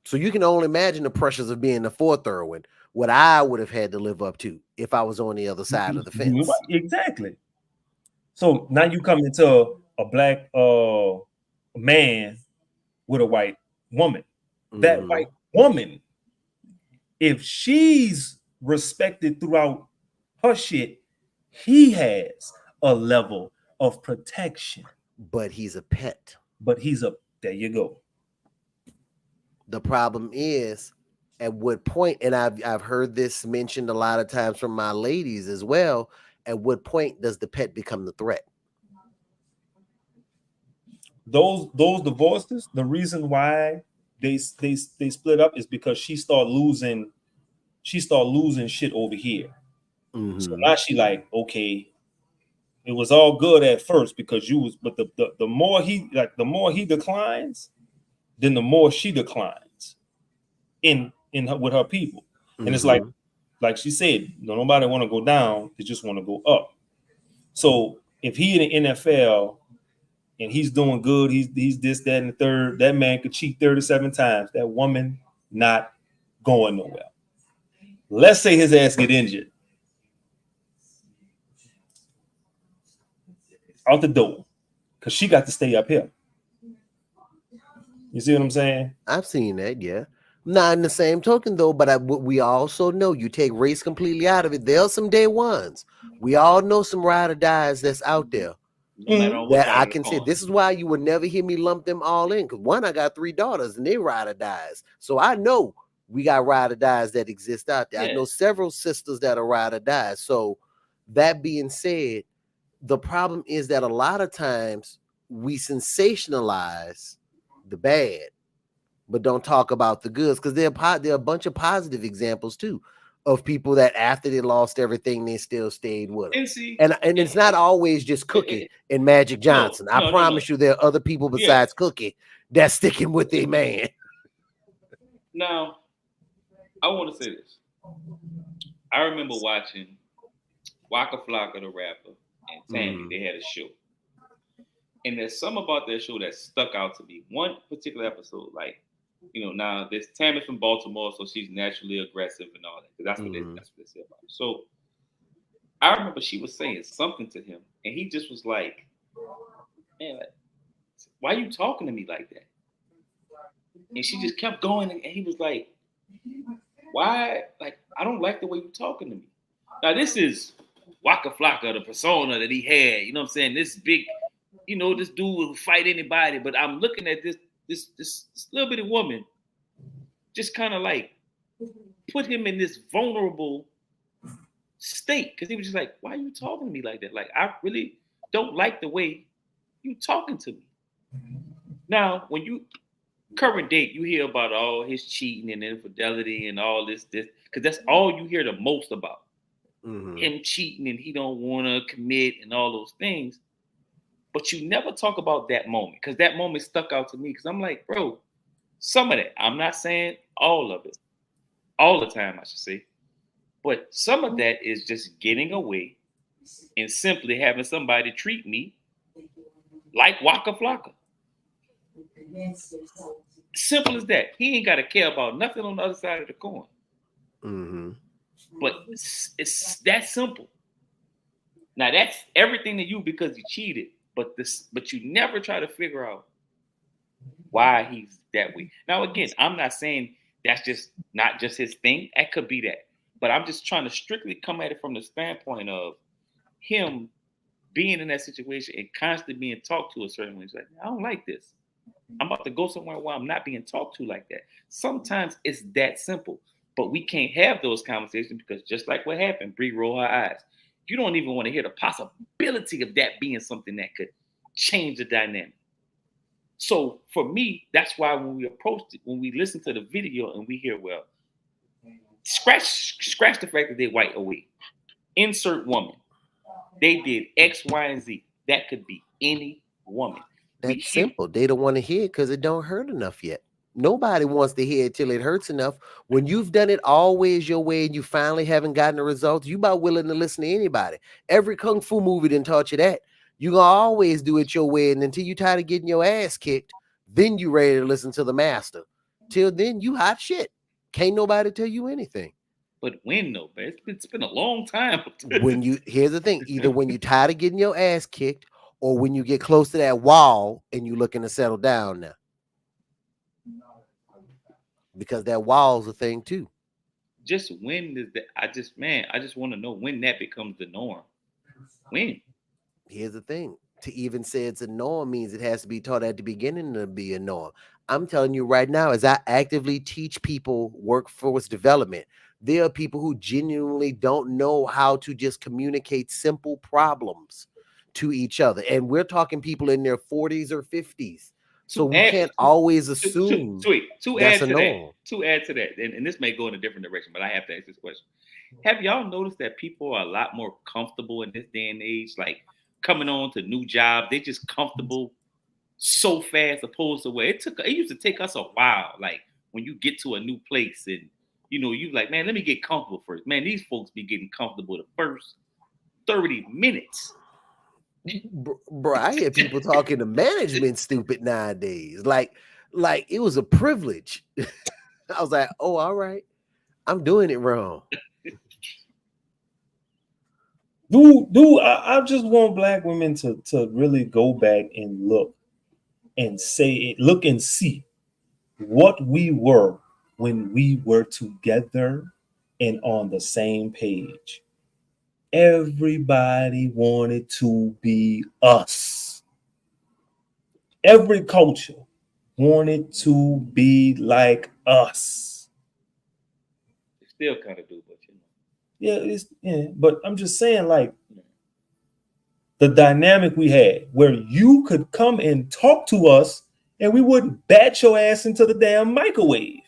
So you can only imagine the pressures of being the fourth Irwin, what I would have had to live up to if I was on the other side of the fence. Exactly. So now you come into a black man with a white woman. That white woman, if she's respected throughout her shit, he has a level of protection. But he's a pet. There you go. The problem is, at what point, and I've heard this mentioned a lot of times from my ladies as well, at what point does the pet become the threat? Those divorces, the reason why they split up is because she started losing shit over here. Mm-hmm. So now she like, okay, it was all good at first because but the more he declines, then the more she declines with her people. And it's like she said, nobody want to go down, they just want to go up. So if he in the NFL and he's doing good, he's this, that, and the third, that man could cheat 37 times. That woman not going nowhere. Let's say his ass get injured. Out the door. Because she got to stay up here. You see what I'm saying? I've seen that, yeah. Not in the same token, though, but we also know you take race completely out of it. There are some day ones. We all know some ride or dies that's out there. That I can say, this is why you would never hear me lump them all in. Because one, I got 3 daughters and they ride or dies. So I know we got ride or dies that exist out there. Yeah. I know several sisters that are ride or dies. So that being said, the problem is that a lot of times we sensationalize the bad, but don't talk about the goods, because there are a bunch of positive examples too of people that after they lost everything, they still stayed with them. And it's not always just Cookie and Magic Johnson. I promise you there are other people besides Cookie that's sticking with their man. Now, I want to say this. I remember watching Waka Flocka, the rapper, and Tammy. They had a show. And there's something about that show that stuck out to me. One particular episode, like, you know, now this Tammy's from Baltimore, so she's naturally aggressive and all that. Because that's what they say about her. So I remember she was saying something to him, and he just was like, man, like, why are you talking to me like that? And she just kept going, and he was like, why? Like, I don't like the way you're talking to me. Now, this is Waka Flocka, the persona that he had. You know what I'm saying? This big, you know, this dude will fight anybody. But I'm looking at this little bitty woman just kind of like put him in this vulnerable state. Because he was just like, why are you talking to me like that? Like, I really don't like the way you talking to me. Now, when you current date, you hear about all his cheating and infidelity and all this, because that's all you hear the most about. Him cheating and he don't want to commit and all those things. But you never talk about that moment, because that moment stuck out to me, because I'm like, bro, some of that, I'm not saying all of it, all the time, I should say, but some of that is just getting away and simply having somebody treat me like Waka Flocka. Simple as that. He ain't got to care about nothing on the other side of the coin. But it's that simple. Now that's everything to you because you cheated, but you never try to figure out why he's that way. Now again, I'm not saying that's just not just his thing. That could be that, but I'm just trying to strictly come at it from the standpoint of him being in that situation and constantly being talked to a certain way. He's like, I don't like this. I'm about to go somewhere where I'm not being talked to like that. Sometimes it's that simple. But we can't have those conversations because just like what happened, Bree rolled her eyes. You don't even want to hear the possibility of that being something that could change the dynamic. So for me, that's why when we approached it, when we listen to the video and we hear, well, scratch the fact that they white away. Insert woman. They did X, Y, and Z. That could be any woman. That's simple. They don't want to hear it because it don't hurt enough yet. Nobody wants to hear it till it hurts enough. When you've done it always your way and you finally haven't gotten the results, you about willing to listen to anybody. Every kung fu movie didn't taught you that. You gonna always do it your way, and until you tired of getting your ass kicked, then you ready to listen to the master. Till then, you hot shit. Can't nobody tell you anything. But when though, man? It's been a long time. Here's the thing: either when you tired of getting your ass kicked, or when you get close to that wall and you looking to settle down now. Because that wall's a thing too. Just when is that? I just want to know when that becomes the norm. When? Here's the thing. To even say it's a norm means it has to be taught at the beginning to be a norm. I'm telling you right now, as I actively teach people workforce development, there are people who genuinely don't know how to just communicate simple problems to each other. And we're talking people in their 40s or 50s. So we can't always assume to add to that, and this may go in a different direction, but I have to ask this question. Have y'all noticed that people are a lot more comfortable in this day and age, like coming on to new jobs? They just comfortable so fast, opposed to where it used to take us a while. Like when you get to a new place and you like, man, let me get comfortable first. Man, these folks be getting comfortable the first 30 minutes. Bro, I hear people talking to management stupid nowadays. Like it was a privilege. I was like, oh, all right. I'm doing it wrong. I just want black women to really go back and look and look and see what we were when we were together and on the same page. Everybody wanted to be us. Every culture wanted to be like us. They still kind of do, but but I'm just saying, like, the dynamic we had where you could come and talk to us and we wouldn't bat your ass into the damn microwave.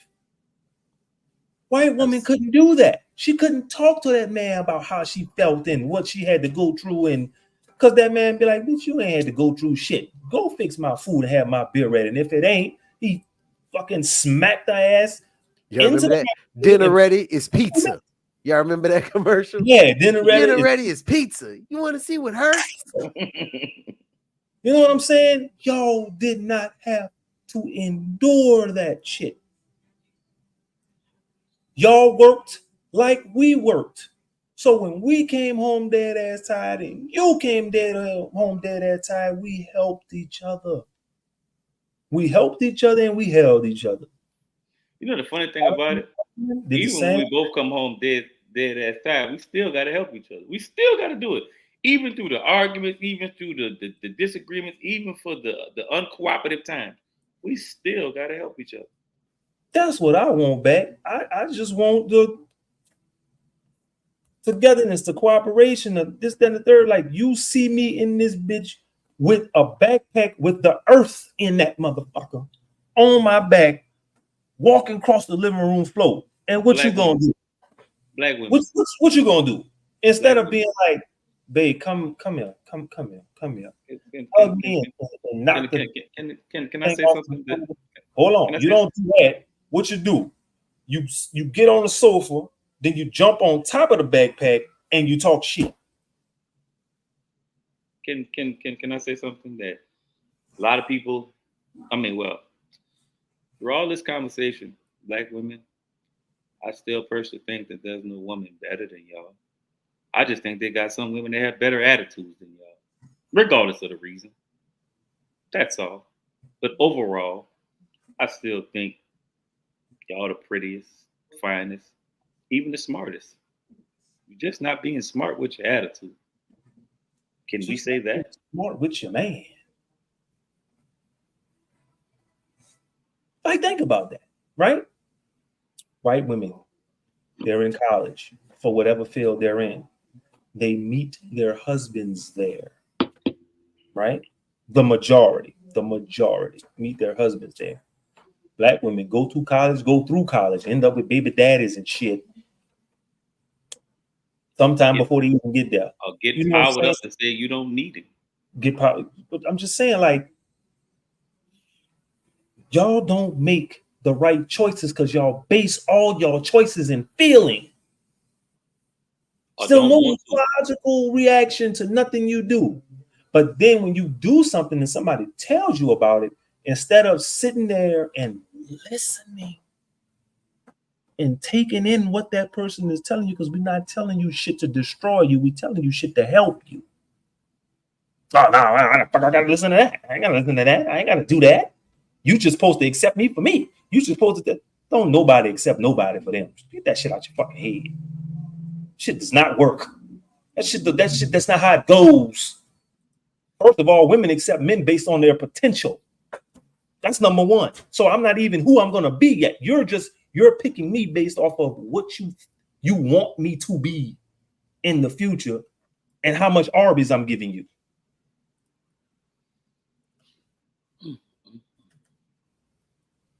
White woman couldn't do that. She couldn't talk to that man about how she felt and what she had to go through, and because that man be like, bitch, you ain't had to go through shit. Go fix my food and have my beer ready. And if it ain't, he fucking smacked her ass. Y'all remember that? Dinner ready is pizza. Y'all remember that commercial? Yeah, dinner ready is pizza. You want to see what hurts? You know what I'm saying? Y'all did not have to endure that shit. Y'all worked like we worked. So when we came home dead ass tired and you came home dead ass tired, we helped each other. We helped each other and we held each other. You know the funny thing about it? Even when we both come home dead ass tired, we still got to help each other. We still got to do it. Even through the arguments, even through the disagreements, even for the uncooperative times, we still got to help each other. That's what I want back. I just want the togetherness, the cooperation, of this, that, and the third. Like, you see me in this bitch with a backpack with the earth in that motherfucker on my back, walking across the living room floor. And what you gonna do? Black women. What you gonna do? Instead of being like, babe, come here. Hug me and knock can I say something? Hold on. You don't do that. What you do? You get on the sofa, then you jump on top of the backpack and you talk shit. Can I say something that a lot of people, through all this conversation, black women, I still personally think that there's no woman better than y'all. I just think they got some women that have better attitudes than y'all, regardless of the reason. That's all. But overall, I still think y'all the prettiest, finest, even the smartest. You're just not being smart with your attitude. Can we say that? Smart with your man. Like, think about that, right? White women, they're in college for whatever field they're in. They meet their husbands there, right? The majority meet their husbands there. Black women go through college, end up with baby daddies and shit. Sometime before they even get there. Or get powered up and say you don't need it. Get powered. But I'm just saying, like, y'all don't make the right choices because y'all base all y'all choices in feeling. Still no logical reaction to nothing you do. But then when you do something and somebody tells you about it, instead of sitting there and listening and taking in what that person is telling you, because we're not telling you shit to destroy you, we're telling you shit to help you. Oh, no, I gotta listen to that. I ain't gotta listen to that. I ain't gotta do that. You just supposed to accept me for me. You just supposed to don't nobody accept nobody for them. Get that shit out your fucking head. Shit does not work. That shit, that's not how it goes. First of all, women accept men based on their potential. That's number one. So I'm not even who I'm gonna be yet. You're picking me based off of what you want me to be in the future and how much Arby's I'm giving you.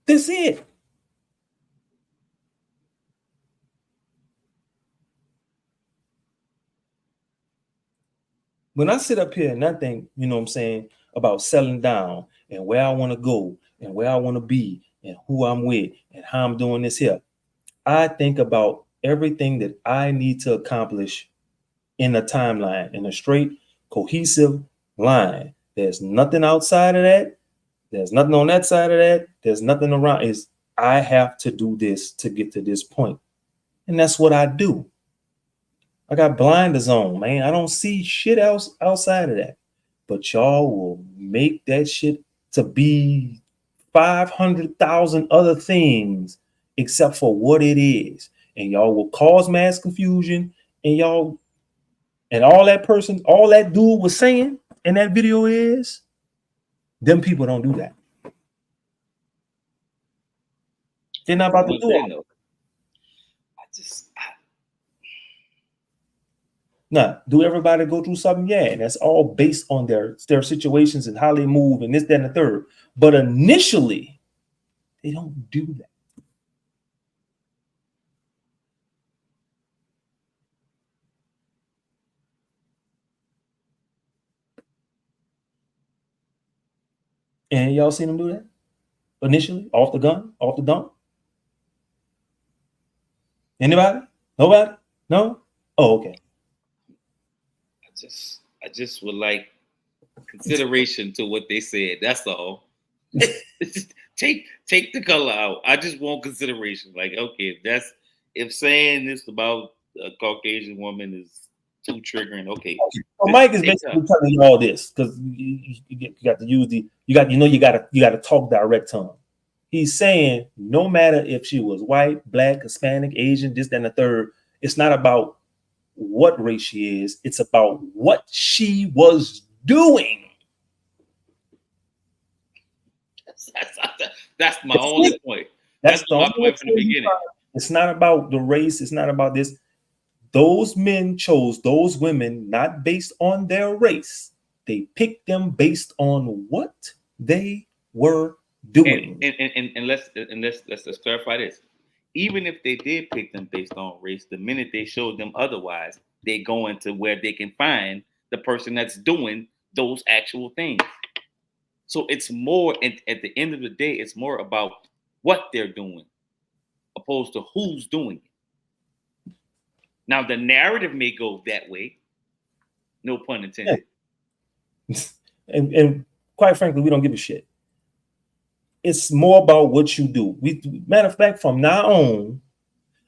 That's it. When I sit up here and I think, you know what I'm saying, about settling down and where I want to go and where I want to be and who I'm with and how I'm doing this here, I think about everything that I need to accomplish in a timeline, in a straight, cohesive line. There's nothing outside of that. There's nothing on that side of that. There's nothing around. Is I have to do this to get to this point. And that's what I do. I got blinders on, man. I don't see shit else outside of that. But y'all will make that shit to be 500,000 other things except for what it is. And y'all will cause mass confusion. And y'all, and all that dude was saying in that video is, them people don't do that. They're not about to do it. Now, do everybody go through something? Yeah, and that's all based on their situations and how they move and this, that, and the third. But initially, they don't do that. And y'all seen them do that? Initially, off the gun, off the dump? Anybody? Nobody? No? Oh, okay. I just would like consideration to what they said. That's all. take the color out. I just want consideration. Like, okay, if saying this about a Caucasian woman is too triggering, okay. Well, Mike is basically telling you all this because you got to use you got to talk direct to him. He's saying no matter if she was white, black, Hispanic, Asian, this, that, and the third, it's not about what race she is, it's about what she was doing. That's my only point. That's my point from the beginning. It's not about the race, it's not about this. Those men chose those women not based on their race. They picked them based on what they were doing. And let's clarify this. Even if they did pick them based on race, the minute they showed them otherwise, they go into where they can find the person that's doing those actual things. So it's more, at the end of the day, it's more about what they're doing opposed to who's doing it. Now, the narrative may go that way. No pun intended. Yeah. And quite frankly, we don't give a shit. It's more about what you do. Matter of fact, from now on,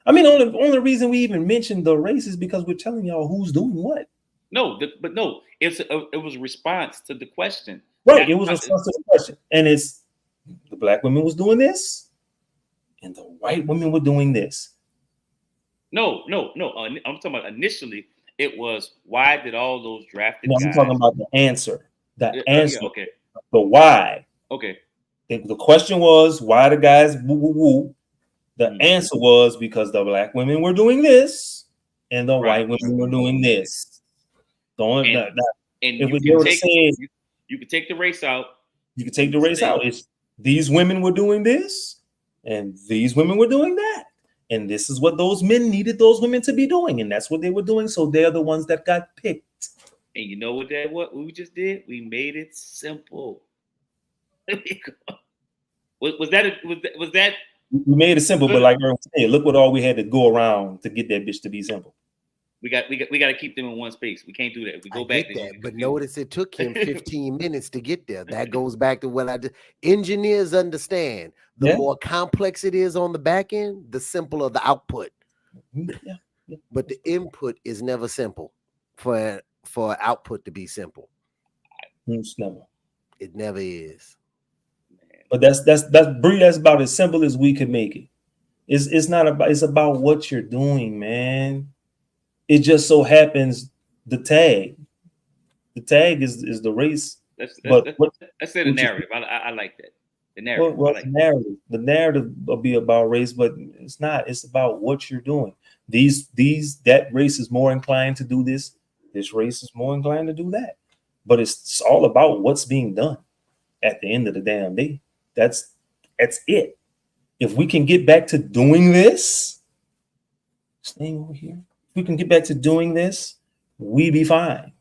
I mean, the only reason we even mentioned the race is because we're telling y'all who's doing what. It was a response to the question. Right, it was a response to the question. And it's the black women was doing this, and the white women were doing this. No. I'm talking about initially, it was why did all those drafted guys... I'm talking about the answer. The answer. Yeah, okay. The why. Okay. The question was why the guys woo woo woo. The answer was because the black women were doing this and the white women were doing this. You could take the race out. You could take the race out. It's these women were doing this and these women were doing that. And this is what those men needed those women to be doing. And that's what they were doing. So they're the ones that got picked. And you know what we just did? We made it simple. Was that? We made it simple, but like I was saying, look what all we had to go around to get that bitch to be simple. We got to keep them in one space. We can't do that. We go back to that, but notice it took him 15 minutes to get there. That goes back to what I did. Engineers understand the more complex it is on the back end, the simpler the output. Yeah. But the input is never simple for output to be simple. It's never. It never is. But that's Bree. That's about as simple as we can make it. It's not about. It's about what you're doing, man. It just so happens the tag is the race. Let's say the narrative. I like that. The narrative. Well, the narrative will be about race, but it's not. It's about what you're doing. That race is more inclined to do this. This race is more inclined to do that. But it's all about what's being done at the end of the damn day. That's it. If we can get back to doing this, staying over here. If we can get back to doing this, we be fine.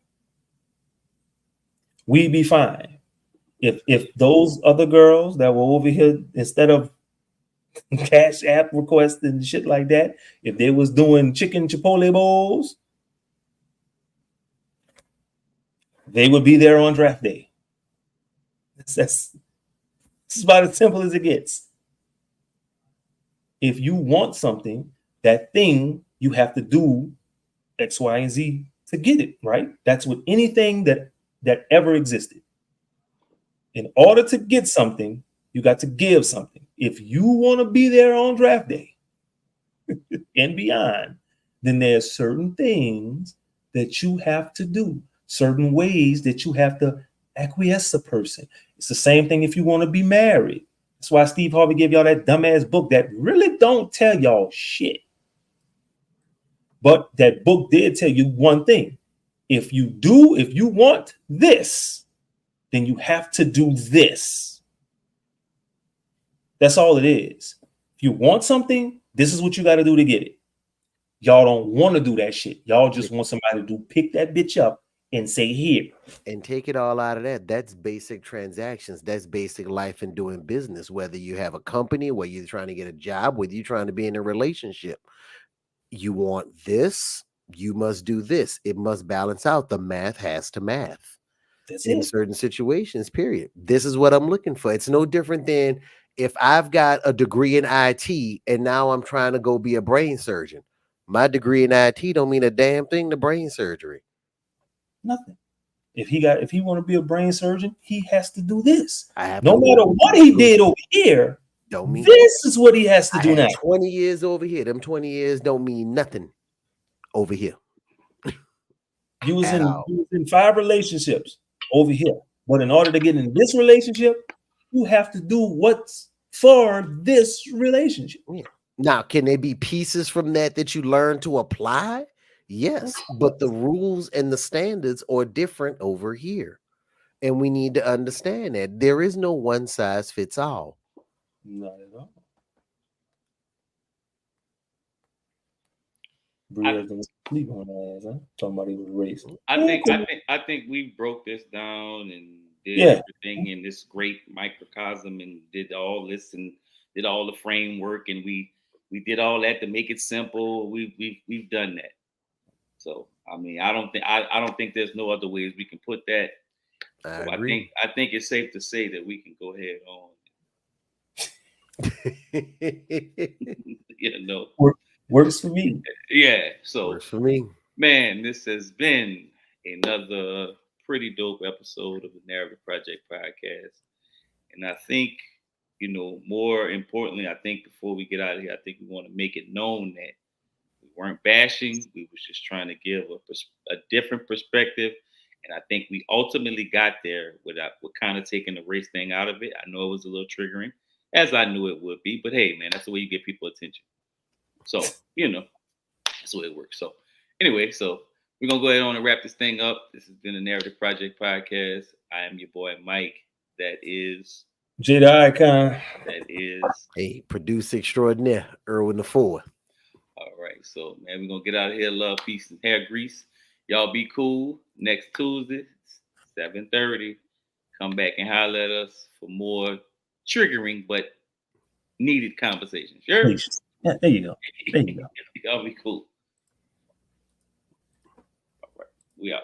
We be fine. If those other girls that were over here, instead of Cash App requests and shit like that, if they was doing chicken Chipotle bowls, they would be there on draft day. That's about as simple as it gets. If you want something, that thing, you have to do X, Y, and Z to get it, right? That's with anything that ever existed. In order to get something, you got to give something. If you want to be there on draft day and beyond, then there's certain things that you have to do, certain ways that you have to acquiesce a person. It's the same thing if you want to be married. That's why Steve Harvey gave y'all that dumbass book that really don't tell y'all shit. But that book did tell you one thing. If you want this, then you have to do this. That's all it is. If you want something, this is what you got to do to get it. Y'all don't want to do that shit. Y'all just want somebody to pick that bitch up and say here. And take it all out of that. That's basic transactions. That's basic life and doing business. Whether you have a company, whether you're trying to get a job, whether you're trying to be in a relationship. You want this, you must do this. It must balance out. The math has to math. That's in it. certain situations, period. This is what I'm looking for. It's no different than if I've got a degree in IT and now I'm trying to go be a brain surgeon. My degree in IT don't mean a damn thing to brain surgery. Nothing. If he want to be a brain surgeon, he has to do this. No matter what he did over here, don't mean this is what he has to do now. 20 years over here. Them 20 years don't mean nothing over here. You was in 5 relationships over here. But in order to get in this relationship, you have to do what's for this relationship. Yeah. Now, can there be pieces from that you learn to apply? Yes, but the rules and the standards are different over here. And we need to understand that there is no one size fits all. Not at all. Sleep on that ass, huh? Talking about he was racing. I think we broke this down and did everything in this great microcosm and did all this and did all the framework and we did all that to make it simple. We've done that. So I mean, I don't think there's no other ways we can put that. So I think it's safe to say that we can go ahead on. Works for me. Yeah, so works for me. Man, this has been another pretty dope episode of the Narrative Project Podcast. And I think, more importantly, I think before we get out of here, I think we want to make it known that we weren't bashing. We was just trying to give a different perspective. And I think we ultimately got there without kind of taking the race thing out of it. I know it was a little triggering, as I knew it would be. But hey, man, that's the way you get people attention. So, that's the way it works. So anyway, we're going to go ahead on and wrap this thing up. This has been the Narrative Project Podcast. I am your boy, Mike. That is J the Icon. That is hey, producer extraordinaire, Erwin the Four. All right. So, man, we're going to get out of here. Love, peace, and hair grease. Y'all be cool. Next Tuesday, 7:30. Come back and holler at us for more triggering but needed conversations. Sure? Yeah, there you go. There you go. Y'all be cool. All right. We out.